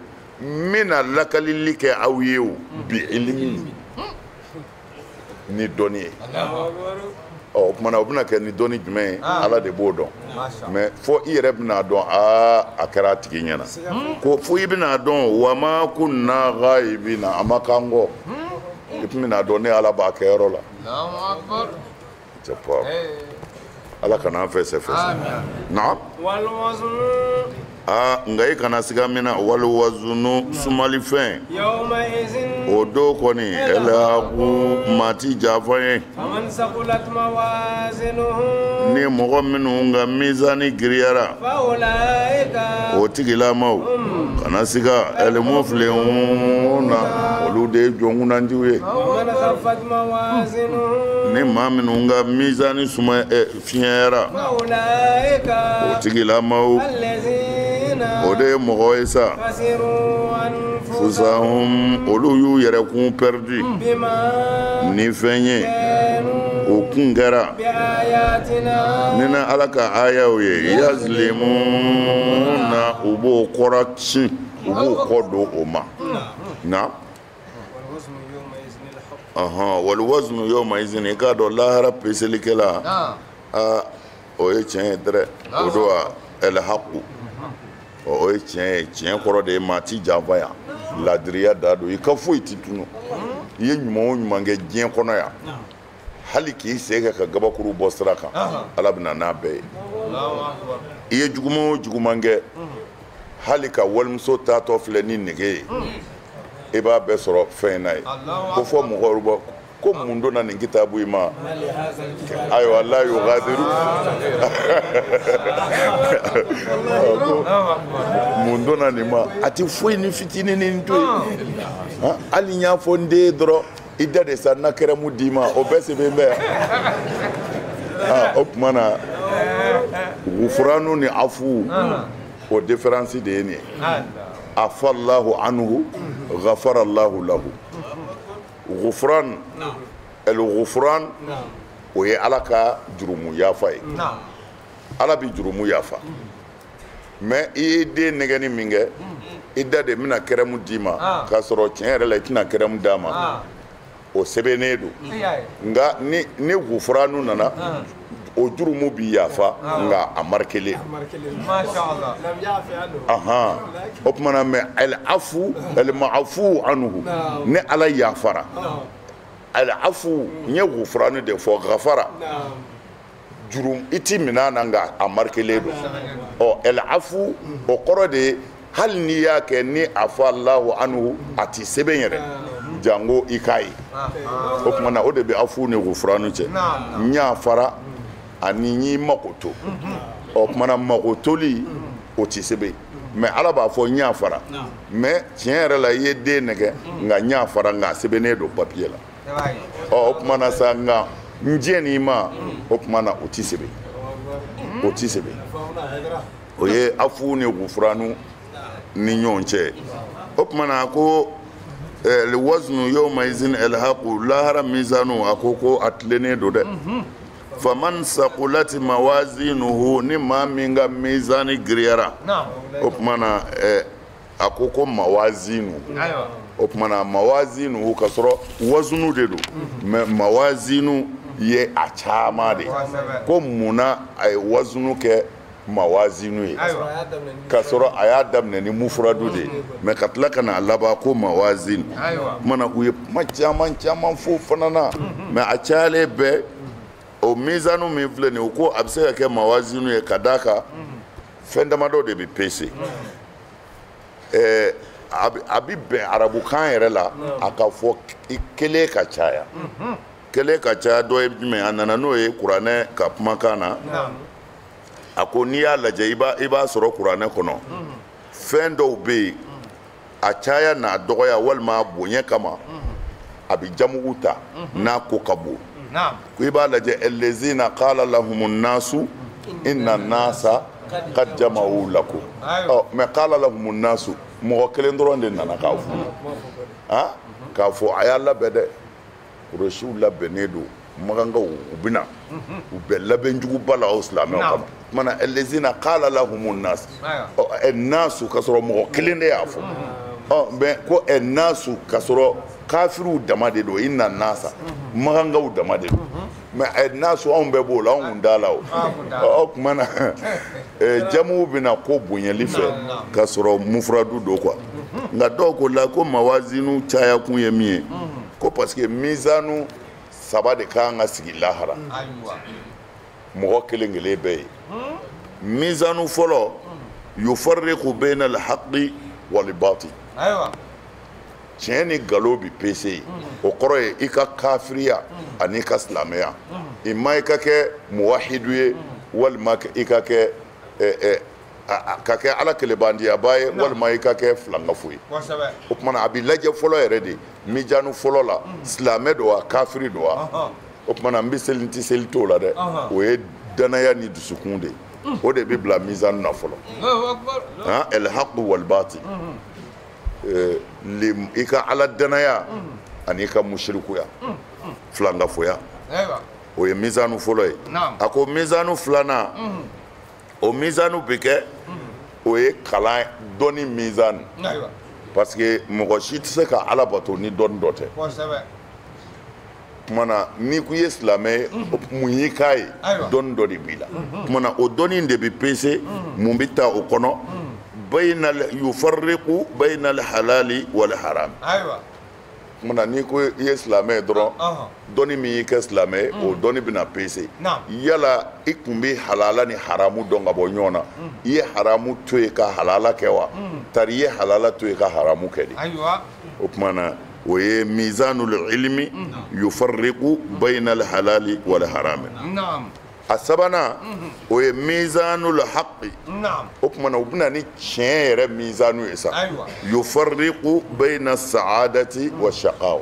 n bɛna lakalili kɛ aw ye o bi ilimi ni dɔnni ye o kuma na o bɛna kɛ ni dɔnni jumɛn ye ala de b'o dɔn mais fo i yɛrɛ bɛna dɔn a kɛra a tigi ɲɛna ko fo i bɛna dɔn wa ma kunna ghaibina a ma kan kɔ i tun bɛna dɔn ne ala b'a kɛ yɔrɔ la ala kana an fɛ sɛfɛ na nka i kana siga min na wali wazunu sumalifɛn o don kɔni ɛlɛhaku mati janfan ye ni mɔgɔ minnu ka mizani giriyara o tigilamaw kana siga ɛlɛmufilenw na olu de ye jɔnkunandiw ye ni maa minnu ka mizani fiɲɛyara o tigilamaw o de ye mɔgɔ ye sa fusahum olu y'u yɛrɛkun perdu ni fɛn ye o kun kɛra ni na ala ka ayaw ye yazlimuna u b'o kɔrɔ ci u b'o kɔ don o ma na wal waznu yawma izin i k'a dɔn lahara peselikɛla o ye tiɲɛ ye dɛrɛ o don el haqu o ye tiɲɛ ye tiɲɛ kɔrɔ de ye maa ti janfa yan ladiriya da don i ka foyi ti tunu i ye ɲuman o ɲuman kɛ diɲɛ kɔnɔ yan hali k'i sen kɛ ka gabakuru bɔ sira kan ala bɛna n'a bɛɛ ye i ye juguman o juguman kɛ hali ka walimuso taatɔ filɛ ni nege ye i b'a bɛɛ sɔrɔ fɛn in na ye ko fɔ mɔgɔw bɔ ko mun donna nin kitabu in ma ayiwa la yughadiru mun donna nin ma a ti foyi ni fitinin ni to ye hali n y'a fɔ n den dɔrɔn i da de sa na kɛra mu d'i ma o bɛɛ sɛbɛn bɛ o tuma na gufuranu ni afu o différence de ye nin ye afallahu anhu ghafarallahu lahu gufran el-gufran o ye ala ka jurumu yafa ye ala bi jurumu yafa mais i ye den nɛgɛni min kɛ i da de bɛna kɛrɛmu d'i ma k'a sɔrɔ tiɲɛ yɛrɛ la i tɛna kɛrɛmu d'a ma o sɛbɛnnen don nka ni gufranu nana o jurumu bi yafa nka a marquelen o tuma na mais al-afu al-ma'fu anhu ni ala yafara al-afu n ye gufranu de fɔ gafara jurum i ti minɛ na nka a marquelen don al-afu o kɔrɔ de ye hali n'i y'a kɛ ni afa Allahu anhu a ti sɛbɛn yɛrɛ jango i k'a ye o tuma na o de bɛ afu ni gufranu cɛ n y'a fara ani n'i mako to o tuma na mako toli o ti sɛbɛn mais ala b'a fɔ n y'a fara mais tiɲɛ yɛrɛ la i ye den nɛgɛ nka n y'a fara nka a sɛbɛnnen don papier la o tuma na sa nka n jɛn'i ma o tuma na o ti sɛbɛn o ti sɛbɛn o ye afu ni gufranu ni ɲɔgɔn cɛ o tuma na ko waznu yawma izin el-haqu lahara mizanu a ko a tilennen don dɛ faman saqulat mawazinuhu ni maa min ka mizani giriyara o tuma na a ko mawazinu o tuma na mawazinuhu ka sɔrɔ wazunu de don mais mawazinu ye a caman de ko munna a ye wazunu kɛ mawazinu ye ka sɔrɔ a y'a daminɛ ni mufuradu de mais ka tila ka na laban ko mawazin mana u ye kuma caman caman fɔ fana na mais a cayalen bɛɛ o mizanu min filɛ nin ye o ko a bɛ se ka kɛ mawazinu ye ka d'a kan fɛn damadɔ de bɛ pese a bɛ bɛn arabukan yɛrɛ la a ka fɔ kelen ka caya kelen ka caya dɔ ye jumɛn a nana n'o ye kuranɛ ka kumakan na a ko n'i y'a lajɛ i b'a sɔrɔ kuranɛ kɔnɔ fɛn dɔw bɛ yen a caya n'a dɔgɔya walima bonya kama a bɛ jamugu ta n'a ko ka bon ko i b'a lajɛ allazina qala lahumun nasu inna nasa qad jama'u lakum mais qala lahumun nasu mɔgɔ kelen dɔrɔn de nana k'a fɔ k'a fɔ a y'a labɛn dɛ kuresiw labɛnnen don maganga u bina u bɛ labɛnjugu ba la o silamɛw kama mana allazina qala lahumun nas nasu ka sɔrɔ mɔgɔ kelen de y'a fɔ mais ko nasu ka sɔrɔ kafiruw dama de don inna nasa magangaw dama de don mais nasu anw bɛɛ b'o la anw kun t'a la o kumana jamuw bɛna ko bonyali fɛ ka sɔrɔ mufradu don quoi nka dɔw ko la ko mawazinu caya kun ye min ye ko parce que mizanu saba de kan ka sigi lahara mɔgɔ kelen kelen bɛɛ ye mizanu fɔlɔ yufarriqu bayna al-haqqi wal-batil tiɲɛ ni nkalon bi pese ye o kɔrɔ ye i ka kafiriya ani ka silamɛya i ma i ka kɛ muwahidu ye walima i ka kɛ ala kelebandiyaba ye walima i ka kɛ filangafo ye o kumana a bɛ lajɛ fɔlɔ yɛrɛ de mijanu fɔlɔ la silamɛ don wa kafiri don wa o kumana n bɛ seli n tɛ seli t'o la dɛ o ye danaya ni dusukun de o de bɛ bila mizanu na fɔlɔ el haqu wal batil i ka ala danaya ani i ka musirikuya filangafoya o ye mizanu fɔlɔ ye a ko mizanu filanan o mizanu bɛ kɛ o ye kalan dɔnni mizanu parce que mɔgɔ si tɛ se ka ala bato ni dɔnni dɔ tɛ kumana ni ko i ye silamɛ ye mun y'i k'a ye dɔnni dɔ de b'i la kumana o dɔnni de bɛ pese mun bɛ taa o kɔnɔ yufarriqu bayna al-halali wal-haram kumana ni ko i ye silamɛ ye dɔrɔn dɔnni min y'i kɛ silamɛ ye o dɔnni bɛna pese yala i kun bɛ halala ni haramu dɔn ka bɔ ɲɔgɔn na i ye haramu to yen ka halala kɛ wa tari i ye halala to yen ka haramu kɛ de o kumana o ye mizanul ilmi yufarriqu bayna al-halali wal-haram a sabanan o ye mizanul haqqi o kumana u bɛna ni tiɲɛ yɛrɛ mizanu ye sa yufarriqu bayna as-sa'adati wash-shaqawa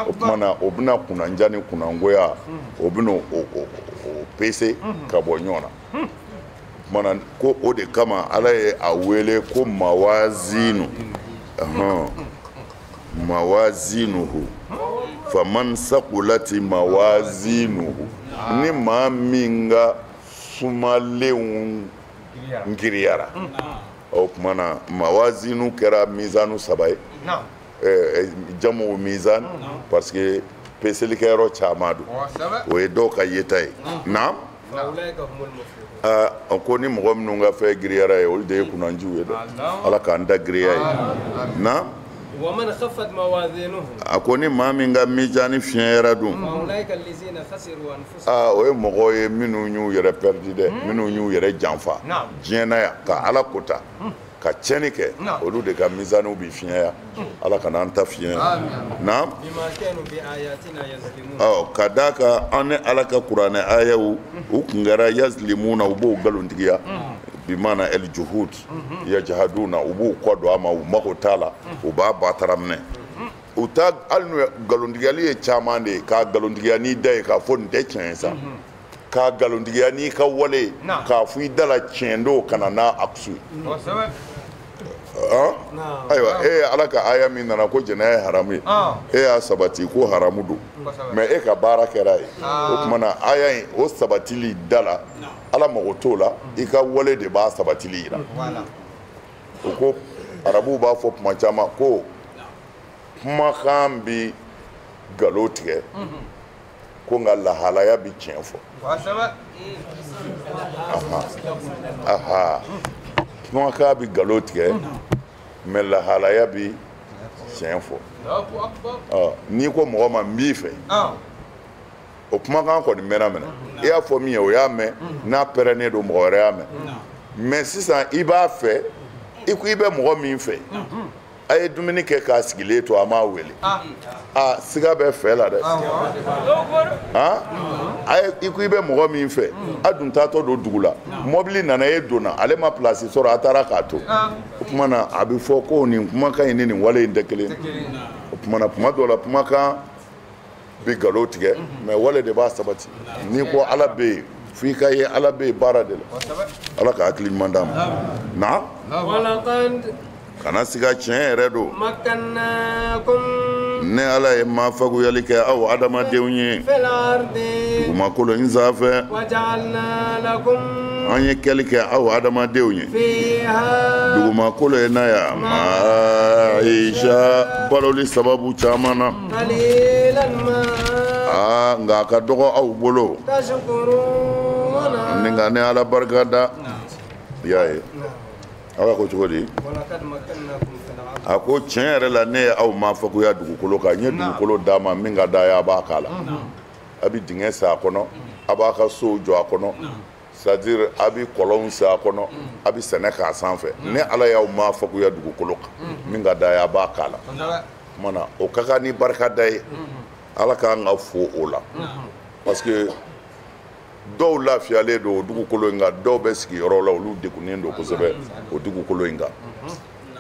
o kumana o bɛna kunanja ni kunangoya o bɛna o pese ka bɔ ɲɔgɔn na o kumana ko o de kama ala ye a wele ko mawazinu mawazinuhu faman saqulati mawazinuhu ni maa min ka sumalenw giriyara o kumana mawazinu kɛra mizanu saba ye jamu mizan parce que peselikɛyɔrɔ caman don o ye dɔw ka yeta ye naam ko ni mɔgɔ minnu ka fɛn giriyara ye olu de ye kunanjiw ye dɛ ala k'an da giriya ye naam ومن خفت موازينهم akoni maa min ka mizani fiɲɛyara dun فأولئك الذين خسروا أنفسهم o ye mɔgɔw ye minnu y'u yɛrɛ perdi dɛ minnu y'u yɛrɛ janfa diɲɛ na yan ka ala kota ka tiɲɛni kɛ olu de ka mizaniw bi fiɲɛya ala kana an ta fiɲɛ na بما كانوا بآياتنا يظلمون ka d'a kan an ni ala ka kuranɛ ayaw u kun kɛra yazlimuna u b'o nkalontigiya bimana el juhud yajhaduna u b'u kɔ don a ma u mago t'a la u b'a batara minɛ u ta hali n'u nkalontigiyali ye caman de ye k'a nkalontigiya n'i da ye k'a fɔ nin tɛ tiɲɛ ye sa k'a nkalontigiya n'i ka wale k'a fɔ i da la tiɲɛ don ka na n'a akusu ye ayiwa e ye ala ka aya min nana ko jɛnɛya ye haramu ye e y'a sabati ko haramu don mais e ka baara kɛra ye o kumana aya in o sabatili da la ala mago t'o la i ka wale de b'a sabatili yira o ko arabuw b'a fɔ tuma caman ko kumakan bi nkalon tigɛ ko nka lahalaya bi tiɲɛ fɔ kumakan bi nkalon tigɛ mais lahalaya bi tiɲɛ fɔ n'i ko mɔgɔ ma n b'i fɛ o kumakan kɔni mɛnna minɛ i y'a fɔ min ye o y'a mɛn n'a pɛrɛnnen don mɔgɔ wɛrɛ y'a mɛn mais sisan i b'a fɛ i ko i bɛ mɔgɔ min fɛ a ye dumuni kɛ k'a sigilen to a m'a wele siga bɛ fɛ la dɛ i ko i bɛ mɔgɔ min fɛ a dun taatɔ don dugu la mɔbili nana e donna ale ma pilasi sɔrɔ a taara k'a to o tuma na a bɛ fɔ ko nin kumakan in ni nin wale in tɛ kelen o tuma na tuma dɔw la kumakan bɛ nkalon tigɛ mais wale de b'a sabati n'i ko ala bɛ yen f'i ka ye ala bɛ yen baara de la ala ka hakili ɲuman d'a ma kana siga tiɲɛ yɛrɛ don ne ala ye maa faguyali kɛ aw adamadenw ye في الأرض dugumakolo in sanfɛ وجعلنا لكم an ye kɛli kɛ aw adamadenw ye فيها dugumakolo ye na ya maisha baloli sababu caman na قليلا ما nka a ka dɔgɔ aw bolo تشكرون ni nka ne ala barika da i y'a ye ala ko cogo di ولقد مكناكم في الأرض a ko tiɲɛ yɛrɛ la ne ye aw ma fakuya dugukolo kan n ye dugukolo d'a ma min ka d'a ye a b'a k'a la a bɛ dingɛ sen a kɔnɔ a b'a ka sow jɔ a kɔnɔ c'est-à-dire a bɛ kɔlɔnw sen a kɔnɔ a bɛ sɛnɛ k'a sanfɛ ne ala y'aw ma fakuya dugukolo kan min ka d'a ye a b'a k'a la o kumana o ka kan ni barikada ye ala k'an ka fo o la parce que dɔw lafiyalen don o dugukolo in kan dɔw bɛ sigiyɔrɔ la olu degunnen don kosɛbɛ o dugukolo in kan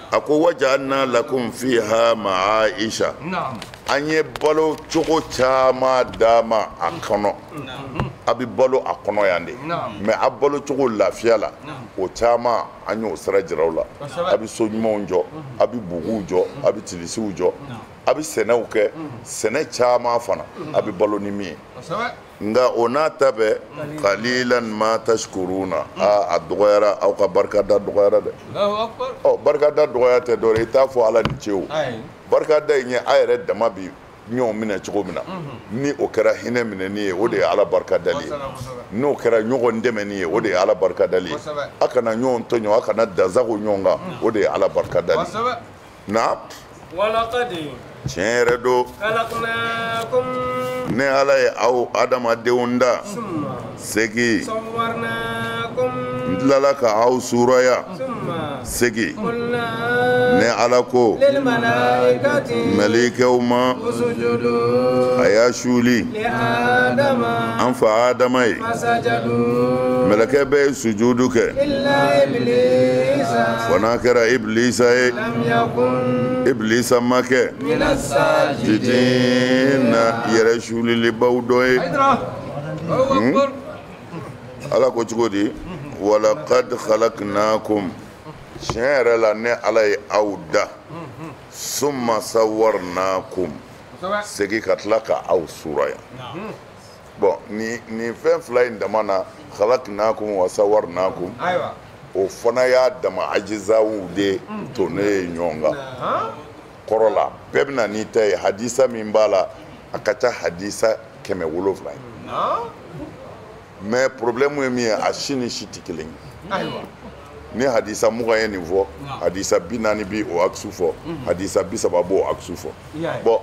a ko waja'alna lakum fiha ma'aisha an ye balo cogo caman d'a ma a kɔnɔ a bɛ balo a kɔnɔ yan de mais a balo cogo lafiya la o caman an y'o sira jira u la a bɛ so ɲumanw jɔ a bɛ buguw jɔ a bɛ tilisiw jɔ a bɛ sɛnɛw kɛ sɛnɛ caman fana a bɛ balo ni min ye nga o n'a ta bɛɛ qalilan ma tashkuruna a dɔgɔyara aw ka barikada dɔgɔyara dɛ barikada dɔgɔya tɛ dɔwɛrɛ i t'a fɔ ala ni ce o barikada in ye a yɛrɛ dama bi ɲɔgɔn minɛ cogo min na ni o kɛra hinɛ minɛni ye o de ye ala barikadali ye n'o kɛra ɲɔgɔn dɛmɛni ye o de ye ala barikadali ye a kana ɲɔgɔn tɔɲɔ a kana dansago ɲɔgɔn kan o de ye ala barikadali ye na ولقد tiɲɛ yɛrɛ don خلقناكم ne ala ye aw adamadenw da ثم segi صورناكم n tilala ka aw suraya ثم segi قلنا ne ala ko للملائكة malikɛw ma اسجدوا a y'a suli لآدم an fa adama ye فسجدوا mɛlɛkɛ bɛɛ ye sujudu kɛ إلا إبليس fɔ n'a kɛra ibilisa ye لم يكن ibilisa ma kɛ من الساجدين titi na yɛrɛ sulilibaw dɔ ye ala ko cogo di walaqad khalaqnakum tiɲɛ yɛrɛ la ne ala ye aw da summa sawarnakum segi ka tila ka aw suraya bon ni fɛn fila in dama na khalaqnakum wa sawarnakum o fana y'a dama ajizaw de to ne ye ɲɔgɔn kan kɔrɔ la bɛɛ bɛna n'i ta ye hadisa min b'a la a ka ca hadisa 700 ye mais problème ye min ye a si ni si tɛ kelen ye ni hadisa 20 ye nin fɔ hadisa 40 bi o aksu fɔ hadisa 30 b'o aksu fɔ bon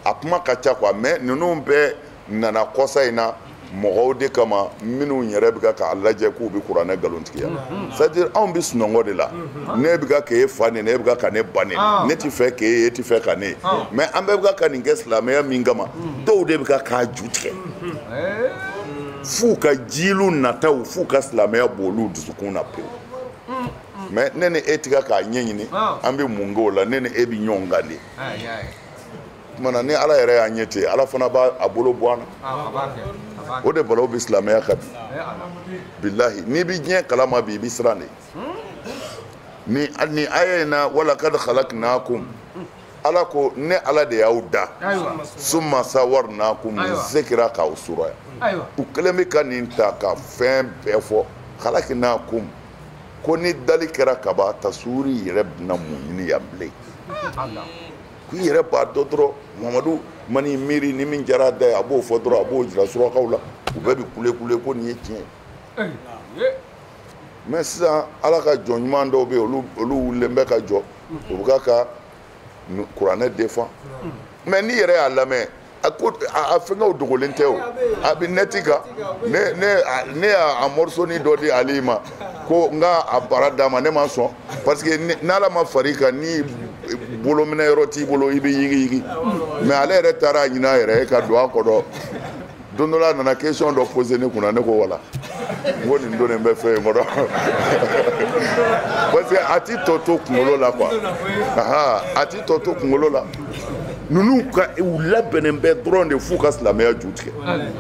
a kuma ka ca quoi mais ninnu bɛɛ nana kɔsa in na mɔgɔw de kama minnu yɛrɛ bɛ k'a lajɛ k'u bɛ kuranɛ nkalontigiya c'est à dire anw bɛ sunɔgɔ de la ne bɛ k'e fa nin e bɛ ka ne ba nin ne tɛ fɛ k'e e tɛ fɛ ka ne ye mais an bɛɛ bɛ ka nin kɛ silamɛya min kama dɔw de bɛ k'a ju tigɛ f'u ka jiliw nataw f'u ka silamɛya b'olu dusukun na pewu mais ne ni e tɛ k'a ɲɛɲini an bɛ mun kɛ o la ne ni e bɛ ɲɔgɔn kan de kumana ni ala yɛrɛ y'a ɲɛ ten ala fana b'a bolo bɔ an na o de balaw bɛ silamɛya kan bi bilahi n'i bɛ diɲɛ kalama bi i bɛ siran de ni aya in na walaqad khalaqnakum ala ko ne ala de y'aw da summa sawarnakum zikra k'aw suraya u kɛlen bɛ ka nin ta ka fɛn bɛɛ fɔ khalaqnakum ko ni dali kɛra kaba tasuri yɛrɛ bɛna mun ɲini yan bilen k'i yɛrɛ b'a dɔn dɔrɔn mamadu mani miiri ni min jara da ye a b'o fɔ dɔrɔn a b'o jira surakaw la u bɛɛ bɛ kule ko nin ye tiɲɛ mais sisan ala ka jɔn ɲuman dɔw bɛ yen olu wulilen bɛ ka jɔ u bɛ ka kuranɛ défend mais n'i yɛrɛ y'a lamɛn a fɛngɛw dogolen tɛ o a bɛ nɛti kan ne y'a morceaunin dɔ di ale ma ko n ka a baara d'a ma ne ma sɔn parce que n'ala ma far'i kan ni bolominɛ yɔrɔ t'i bolo i bɛ yigi mais ale yɛrɛ taara a ɲini a yɛrɛ ye ka don a kɔrɔ don dɔ la a nana question dɔ poser ne kunna ne ko wala n ko nin don nin bɛ fɛn in kɔrɔ parce que a ti tɔ to kunkolo la quoi a ti tɔ to kunkolo la ninnu ka u labɛnnen bɛ dɔrɔn de f'u ka silamɛya ju tigɛ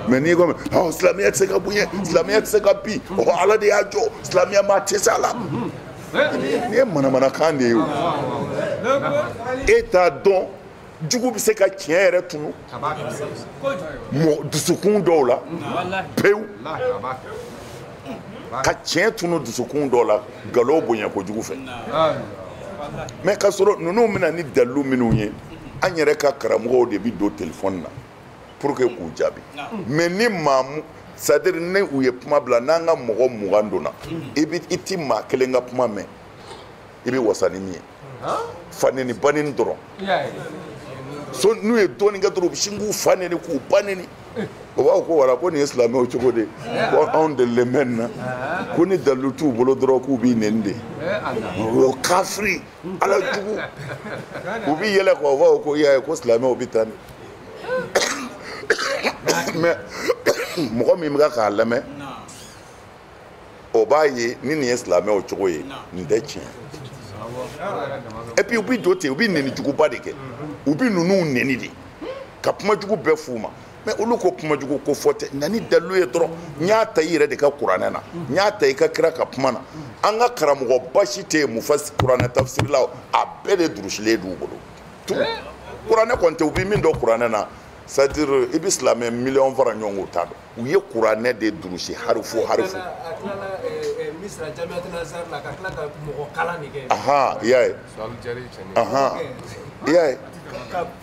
mais n'i ko silamɛya tɛ se ka bonya silamɛya tɛ se ka bin ala de y'a jɔ silamɛya maa tɛ se a la nin ye manamanakan de ye o e t'a dɔn jugu bɛ se ka tiɲɛ yɛrɛ tunu dusukun dɔw la pewu ka tiɲɛ tunu dusukun dɔw la nkalon bonya kojugu fɛ mais ka sɔrɔ ninnu bɛna ni dalilu minnu ye an yɛrɛ ka karamɔgɔw de bɛ don téléphone na pour que k'u jaabi mais ni maa c'est-à-dire ne u ye kuma bila n'an ka mɔgɔ 20 donna i ti maa kelen ka kuma mɛn i bɛ wasa ni min ye fa neni ba neni dɔrɔn so n'u ye dɔɔnin kɛ dɔrɔn u bɛ sin k'u fa neni k'u ba neni o b'a fɔ ko wala ko nin ye silamɛw cogo de ko anw delilen bɛ nin na ko ni dalilu t'u bolo dɔrɔn k'u b'i neni de o ye kafiri ala jugu u bɛ yɛlɛ kɔ o b'a fɔ ko y'a ye ko silamɛw bɛ taa nin mais mɔgɔ min bɛ k'a lamɛn o b'a ye ni nin ye silamɛw cogo ye nin tɛ tiɲɛ et puis u bɛ don ten u bɛ neni juguba de kɛ u bɛ ninnu neni de ka kuma jugu bɛɛ f'u ma mais olu ko kuma jugu ko fɔ tɛ na ni dalilu ye dɔrɔn n y'a ta i yɛrɛ de ka kuranɛ na n y'a ta i ka kira ka kuma na an ka karamɔgɔ basi tɛ yen mufasiri kuranɛ tafsirilaw a bɛɛ de durusilen d'u bolo kuranɛ kɔni tɛ u bɛ min dɔn kuranɛ na c'est-à-dire i bɛ silamɛ miliyɔn fara ɲɔgɔn k'o t'a dɔn u ye kuranɛ de durusi harifu harifu ahan i y'a ye ahan i y'a ye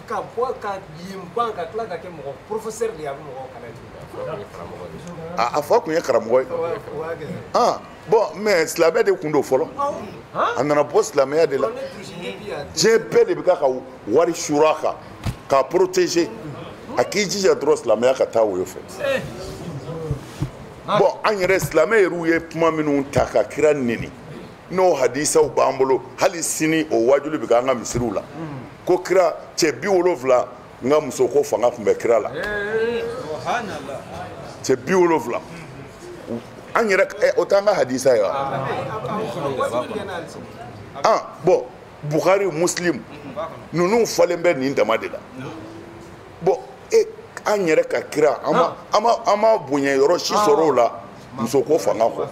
ka bɔ ka yen ban ka tila ka kɛ mɔgɔ professeur de ye a bɛ mɔgɔw kalan a fɔ a tun ye karamɔgɔ ye bon mais silamɛ de tun don fɔlɔ a nana bɔ silamɛya de la diɲɛ bɛɛ de bɛ ka wari sur'a kan k'a protéger a k'i jija dɔrɔn silamɛya ka taa woyo fɛ bon an yɛrɛ silamɛ yɛrɛw ye kuma minnu ta ka kira neni n'o hadisaw b'an bolo hali sini o wajulu bɛ k'an ka misiriw la ko kira cɛ 70 n ka muso ko fanga tun bɛ kira la cɛ 70 an yɛrɛ o t'an ka hadisa ye wa bon Bukhari Muslim ninnu falen bɛ nin dama de la bon an yɛrɛ ka kira an ma bonya yɔrɔ si sɔrɔ o la muso ko fanga kɔ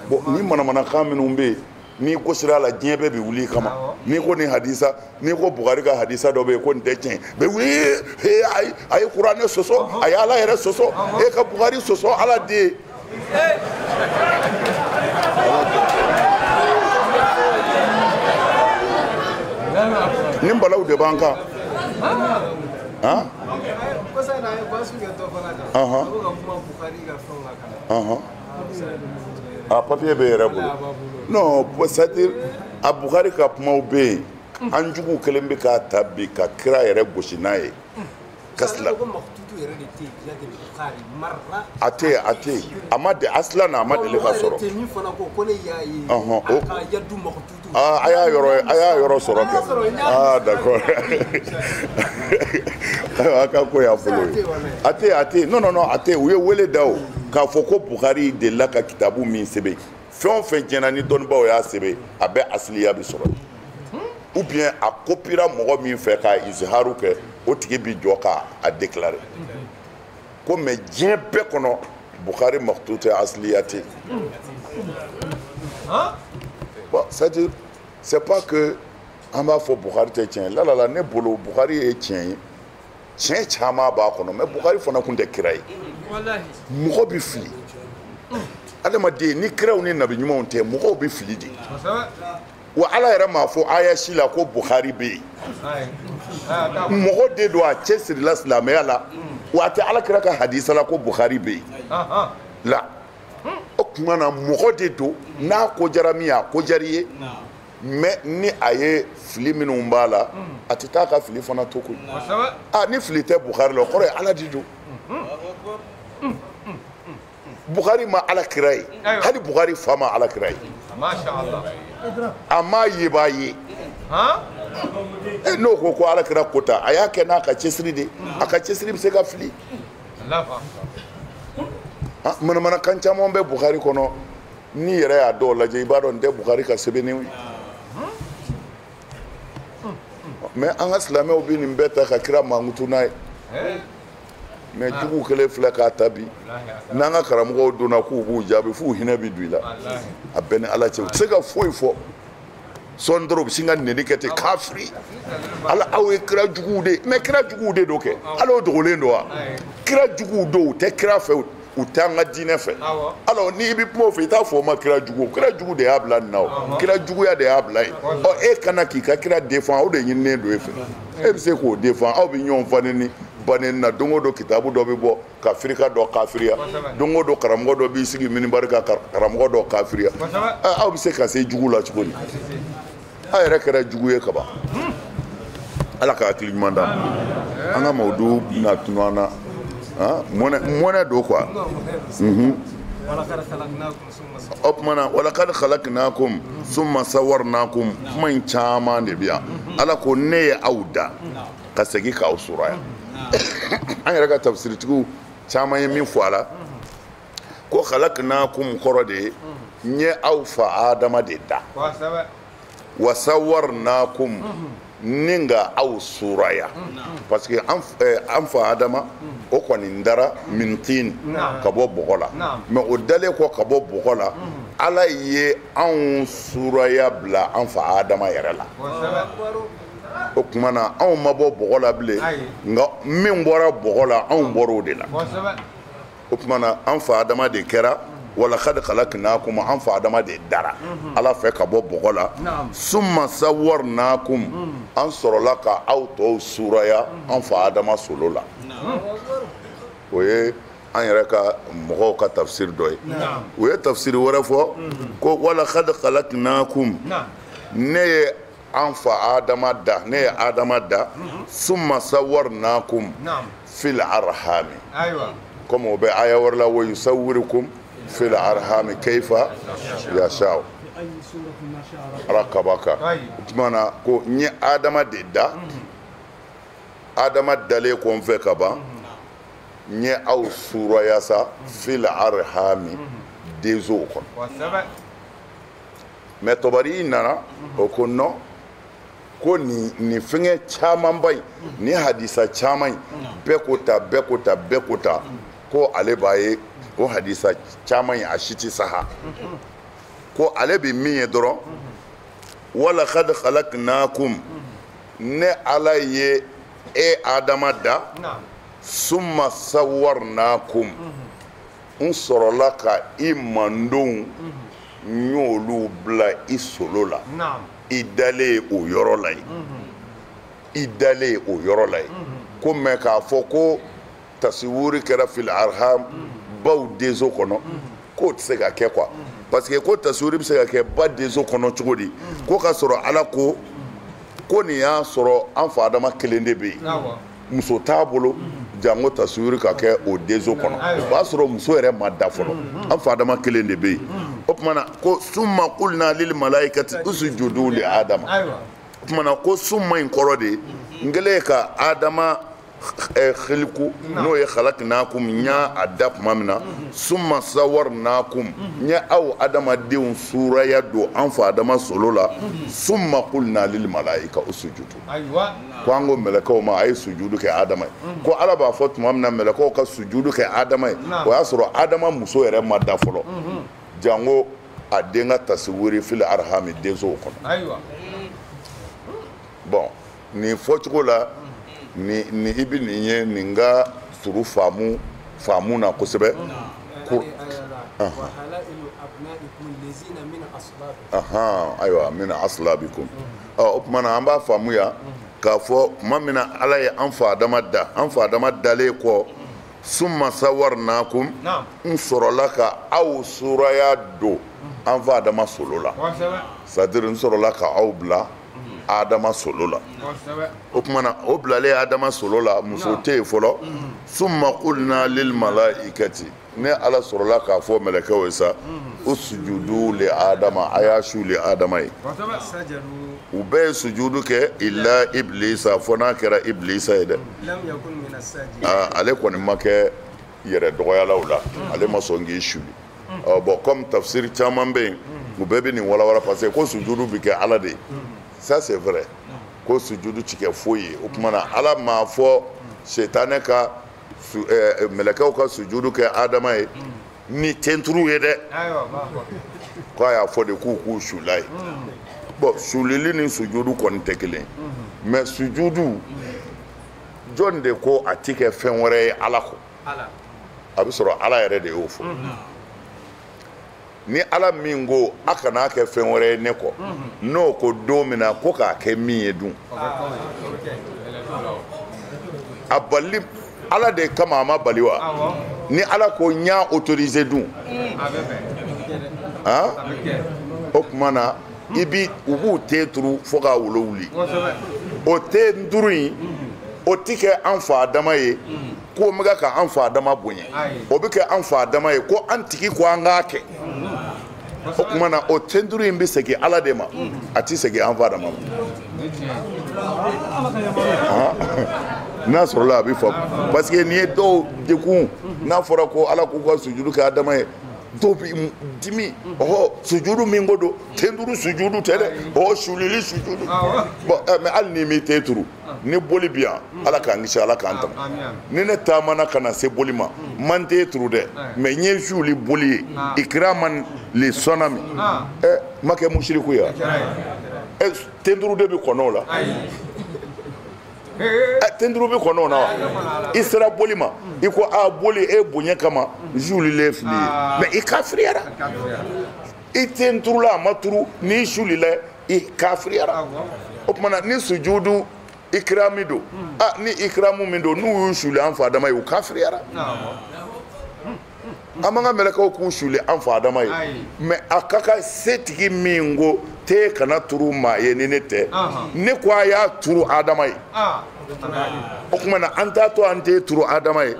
bon ni manamanakan minnu bɛ yen n'i ko sira la diɲɛ bɛɛ bɛ wuli i kama n'i ko nin hadisa n'i ko Bukhari ka hadisa dɔ bɛ yen ko nin tɛ tiɲɛ bɛ wuli a ye kuranɛ sɔsɔ a ye ala yɛrɛ sɔsɔ e ka Bukhari sɔsɔ ala den nin balaw de b'an kan a papier bɛ yɛrɛ bolo non c'est-à-dire a Bukhari ka kumaw bɛ yen an juguw kelen bɛ k'a ta bi ka kira yɛrɛ gosi n'a ye ka sila a tɛ yen a ma de aslan a ma deli ka sɔrɔ a y'a yɔrɔ sɔrɔ kɛ d'accord a ka ko y'a bolo ye a tɛ non a tɛ u ye wele da o k'a fɔ ko Bukhari delila ka kitabu min sɛbɛn fɛn o fɛn tiɲɛna ni dɔnnibaaw y'a sɛbɛn a bɛ asiliya bɛ sɔrɔ ou bien a kopira mɔgɔ min fɛ ka izharu kɛ o tigi bi jɔ ka a déclarer ko mais diɲɛ bɛɛ kɔnɔ Bukhari maktute asiliya tɛ bon c'est-à-dire c'est pas que an b'a fɔ Bukhari tɛ tiɲɛ la ne bolo Bukhari ye tiɲɛ ye tiɲɛ caman b'a kɔnɔ mais Bukhari fana tun tɛ kira ye mɔgɔ bɛ fili adamaden ni kiraw ni nabi ɲumanw tɛ mɔgɔw bɛ fili de wa ala yɛrɛ m'a fɔ aya si la ko Bukhari bɛ yen mɔgɔ de don a cɛ sirila silamɛya la wa a tɛ ala kira ka hadisa la ko Bukhari bɛ yen la o tuma na mɔgɔ de don n'a ko jara min ye a ko jari ye mais ni a ye fili minnu b'a la a tɛ taa ka fili fana to koyi ni fili tɛ Bukhari la o kɔrɔ ye ala de don Bukhari ma ala kira ye hali Bukhari fa ma ala kira ye a ma ye b'a ye n'o ko ala kira kota a y'a kɛ n'a ka cɛsiri de a ka cɛsiri bɛ se ka fili manamanakan caman bɛ Bukhari kɔnɔ ni yɛrɛ y'a dɔw lajɛ i b'a dɔn n tɛ Bukhari ka sɛbɛnniw ye mais an ka silamɛw bɛ nin bɛɛ ta ka kira mankutu n'a ye mais juguw kelen filɛ k'a ta bi n'an ka karamɔgɔw donna k'u b'u jaabi f'u hinɛ bɛ don i la a bɛɛ ni ala cɛ u tɛ se ka foyi fɔ sɔɔni dɔrɔn u bɛ sin ka nɛni kɛ ten kafiri ala aw ye kira juguw de mais kira juguw de don kɛ ala o dogolen don wa kira juguw don u tɛ kira fɛ u tɛ an ka diinɛ fɛ alors n'i bɛ kuma o fɛ i t'a fɔ o ma kira jugu kira jugu de y'a bila nin na o kira juguya de y'a bila yen ɔ e kana k'i ka kira défend o de ɲininen don e fɛ e bɛ se k'o défend aw bɛ ɲɔgɔn faneni baneni na don o don kitabu dɔ bɛ bɔ ka firika dɔ kafiriya don o don karamɔgɔ dɔ b'i sigi minibari kan karamɔgɔ dɔ kafiriya aw bɛ se ka se jugu la cogo di aw yɛrɛ kɛra jugu ye kaban ala ka hakili ɲuman d'a ma an ka mawudu bɛna tunu an na mɔnɛ don quoi o tumana walakad khalaqnakum summa sawarnakum kuma in caman de bɛ yan ala ko ne ye aw da ka segin k'aw suraya an yɛrɛ ka tafsiritigiw caman ye min fɔ a la ko khalaqnakum kɔrɔ de ye n ye aw fa adama de da wa sawarnakum ni nga aw suraya parce que an fa adama o kɔni dara min tin ka bɔ bɔgɔ la mais o dalen kɔ ka bɔ bɔgɔ la ala ye anw suraya bila an fa adama yɛrɛ la o tuma na anw ma bɔ bɔgɔ la bilen nka min bɔra bɔgɔ la anw bɔra o de la o tuma na an fa adama de kɛra walakad khalaqnakum an fa adama de dara ala fɛ ka bɔ bɔgɔ la summa sawarnakum an sɔrɔla ka aw tɔw suraya an fa adama solo la o ye an yɛrɛ ka mɔgɔw ka tafsir dɔ ye u ye tafsir wɛrɛ fɔ ko walakad khalaqnakum ne ye an fa adama da ne ye adama da summa sawarnakum fil arhami comme o bɛ aya wɛrɛ la wa yusawwirukum fil arhami kayfa yasha'u rakabaka tumana ko n ye adama de da adama dalen ko n fɛ ka ban n ye aw suraya sa fil arhami denzow kɔnɔ mais tɔbari nana o ko non ko nin fɛngɛ camanba in ni hadisa caman in bɛɛ ko ta bɛɛ ko ta bɛɛ ko ta ko ale b'a ye o hadisa caman in a si tɛ saha ko ale bɛ min ye dɔrɔn walakad khalaqnakum ne ala ye e adama da summa sawarnakum n sɔrɔla ka i mandenw n y'olu bila i solo la i dalen o yɔrɔ la yen i dalen o yɔrɔ la yen ko mɛ k'a fɔ ko tasiwuri kɛra fil arham baw denso kɔnɔ k'o tɛ se ka kɛ quoi parce que ko tasiwuri bɛ se ka kɛ ba denso kɔnɔ cogo di ko ka sɔrɔ ala ko nin y'a sɔrɔ an fa adama kelen de bɛ yen muso t'a bolo jango tasiwuri ka kɛ o denso kɔnɔ o b'a sɔrɔ muso yɛrɛ ma da fɔlɔ an fa adama kelen de bɛ yen o tuma na ko summa qulna lil malaikati usjudu li adama o tuma na ko summa in kɔrɔ de n kɛlen ka adama khiliku n'o ye khalaqnakum n y'a da tuma min na summa sawarnakum n ye aw adamadenw suraya don an fa adama solo la summa qulna lil malaika usjudu ko an ko mɛlɛkɛw ma a ye sujudu kɛ adama ye ko ala b'a fɔ tuma min na mɛlɛkɛw ka sujudu kɛ adama ye o y'a sɔrɔ adama muso yɛrɛ ma da fɔlɔ jango a den ka tasiwuri fil arhami densow kɔnɔ bon nin fɔcogo la ni i bɛ nin ye nin ka suru faamu na kosɛbɛ ayiwa mina aslabikum o tuma na an b'a faamu yan k'a fɔ tuma min na ala ye an fa adama dalen kɔ summa sawarnakum n sɔrɔla ka aw suraya don an fa adama solo la c'est à dire n sɔrɔla ka aw bila adama solo la o tuma na o bilalen adama solo la muso tɛ yen fɔlɔ summa qulna lil malaikati ne ala sɔrɔla k'a fɔ mɛlɛkɛw ye sa usjudu li adama a y'a su li adama ye u bɛɛ ye sujudu kɛ illa iblisa fɔ n'a kɛra iblisa ye dɛ ale kɔni ma kɛ yɛrɛ dɔgɔyalaw la ale ma sɔn k'i suli bon comme tafsir caman bɛ yen u bɛɛ bɛ nin walawala parce que ko sujudu bɛ kɛ ala de ye ça c'est vrai ko sujudu tɛ kɛ foyi ye o tuma na ala m'a fɔ setanɛ ka mɛlɛkɛw ka sujudu kɛ adama ye ni tenturu ye dɛ ko a y'a fɔ de k'u k'u sula ye bon sulili ni sujudu kɔni tɛ kelen mais sujudu jɔn de ko a ti kɛ fɛn wɛrɛ ye ala kɔ a bɛ sɔrɔ ala yɛrɛ de y'o fɔ ni ala min ko a kana kɛ fɛn wɛrɛ ye ne kɔ n'o ko don min na ko k'a kɛ min ye dun a bali ala de kama a ma bali wa ni ala ko n y'a autorisé dun o tuma na u b'u te turu fo k'a wolo wuli o te turu in o tɛ kɛ an fa dama ye ko n bɛ ka an fa dama bonya o bɛ kɛ an fa dama ye ko an tigi ko an k'a kɛ o tuma na o te turu in bɛ segin ala de ma a tɛ segin an fa dama ma n'a sɔrɔla a bɛ faamu parce que n'i ye dɔw dekun n'a fɔra ko ala k'u ka sujudu kɛ adama ye dɔw bɛ dimi sujudu min ko don ten turu sujudu tɛ dɛ sulili sujudu bon mais hali n'i m'i te turu ni boli bɛ yan ala k'an kisi ala k'an tanga ni ne taamana ka na se boli ma n man te turu dɛ mais n ye suli boli ye ikiraman le sɔnami ma kɛ musiriku ye ten turu de bɛ kɔnɔ o la ten turu bɛ kɔnɔ o na wa i sera boli ma i ko a boli e bonya kama sulilen fili ye mais i kafiriyara i ten turula a ma turu n'i sulila i kafiriyara o tuma na ni sujudu ikirami don ni ikiramu min don n'u y'u suli an fa dama ye u kafiriyara an b'an ka mɛlɛkɛw k'u suli an fa dama ye mais a ka kan setigi min ko te kana turu maa ye ni ne tɛ ne ko a y'a turu adama ye o tuma na an t'a to an tɛ turu adama ye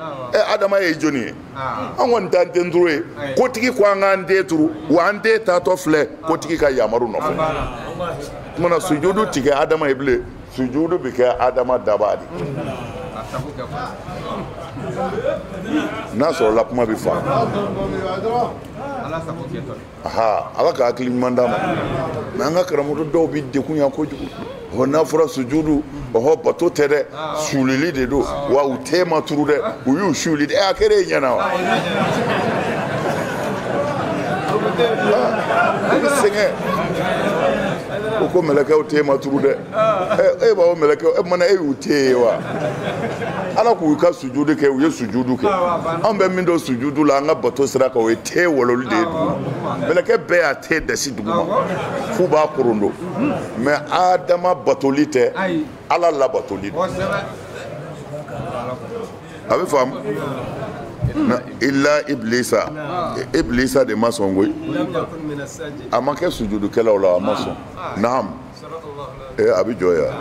adama ye jɔnni ye an kɔni t'an tɛ turu ye kotigi ko an k'an tɛ turu wa an tɛ taatɔ filɛ kotigi ka yamaru nɔfɛ o tuma na sujudu ti kɛ adama ye bilen sujudu bɛ kɛ adama daba de n'a sɔrɔla kuma bɛ faamu ala ka hakili ɲuman d'a ma mais an ka karamɔgɔ dɔw bɛ dekun yan kojugu n'a fɔra sujudu bato tɛ dɛ sulili de don wa u tɛ ma turu dɛ u y'u suli a kɛra e ɲɛna wa u bɛ sɛgɛn o ko mɛlɛkɛw tɛ ma turu dɛ e b'a fɔ mɛlɛkɛw e mana e y'u tɛ ye wa ala k'u ka sujudu kɛ u ye sujudu kɛ an bɛ min dɔn sujudu la an ka bato sira kan o ye te wɔlɔli de ye dugu mɛlɛkɛ bɛɛ y'a te dasi dugu ma f'u b'a korondo mais adama batoli tɛ ala labatoli de a bɛ faamu illa iblisa de ma sɔn koyi a ma kɛ sujudukɛlaw la a ma sɔn naam a bɛ jɔ yan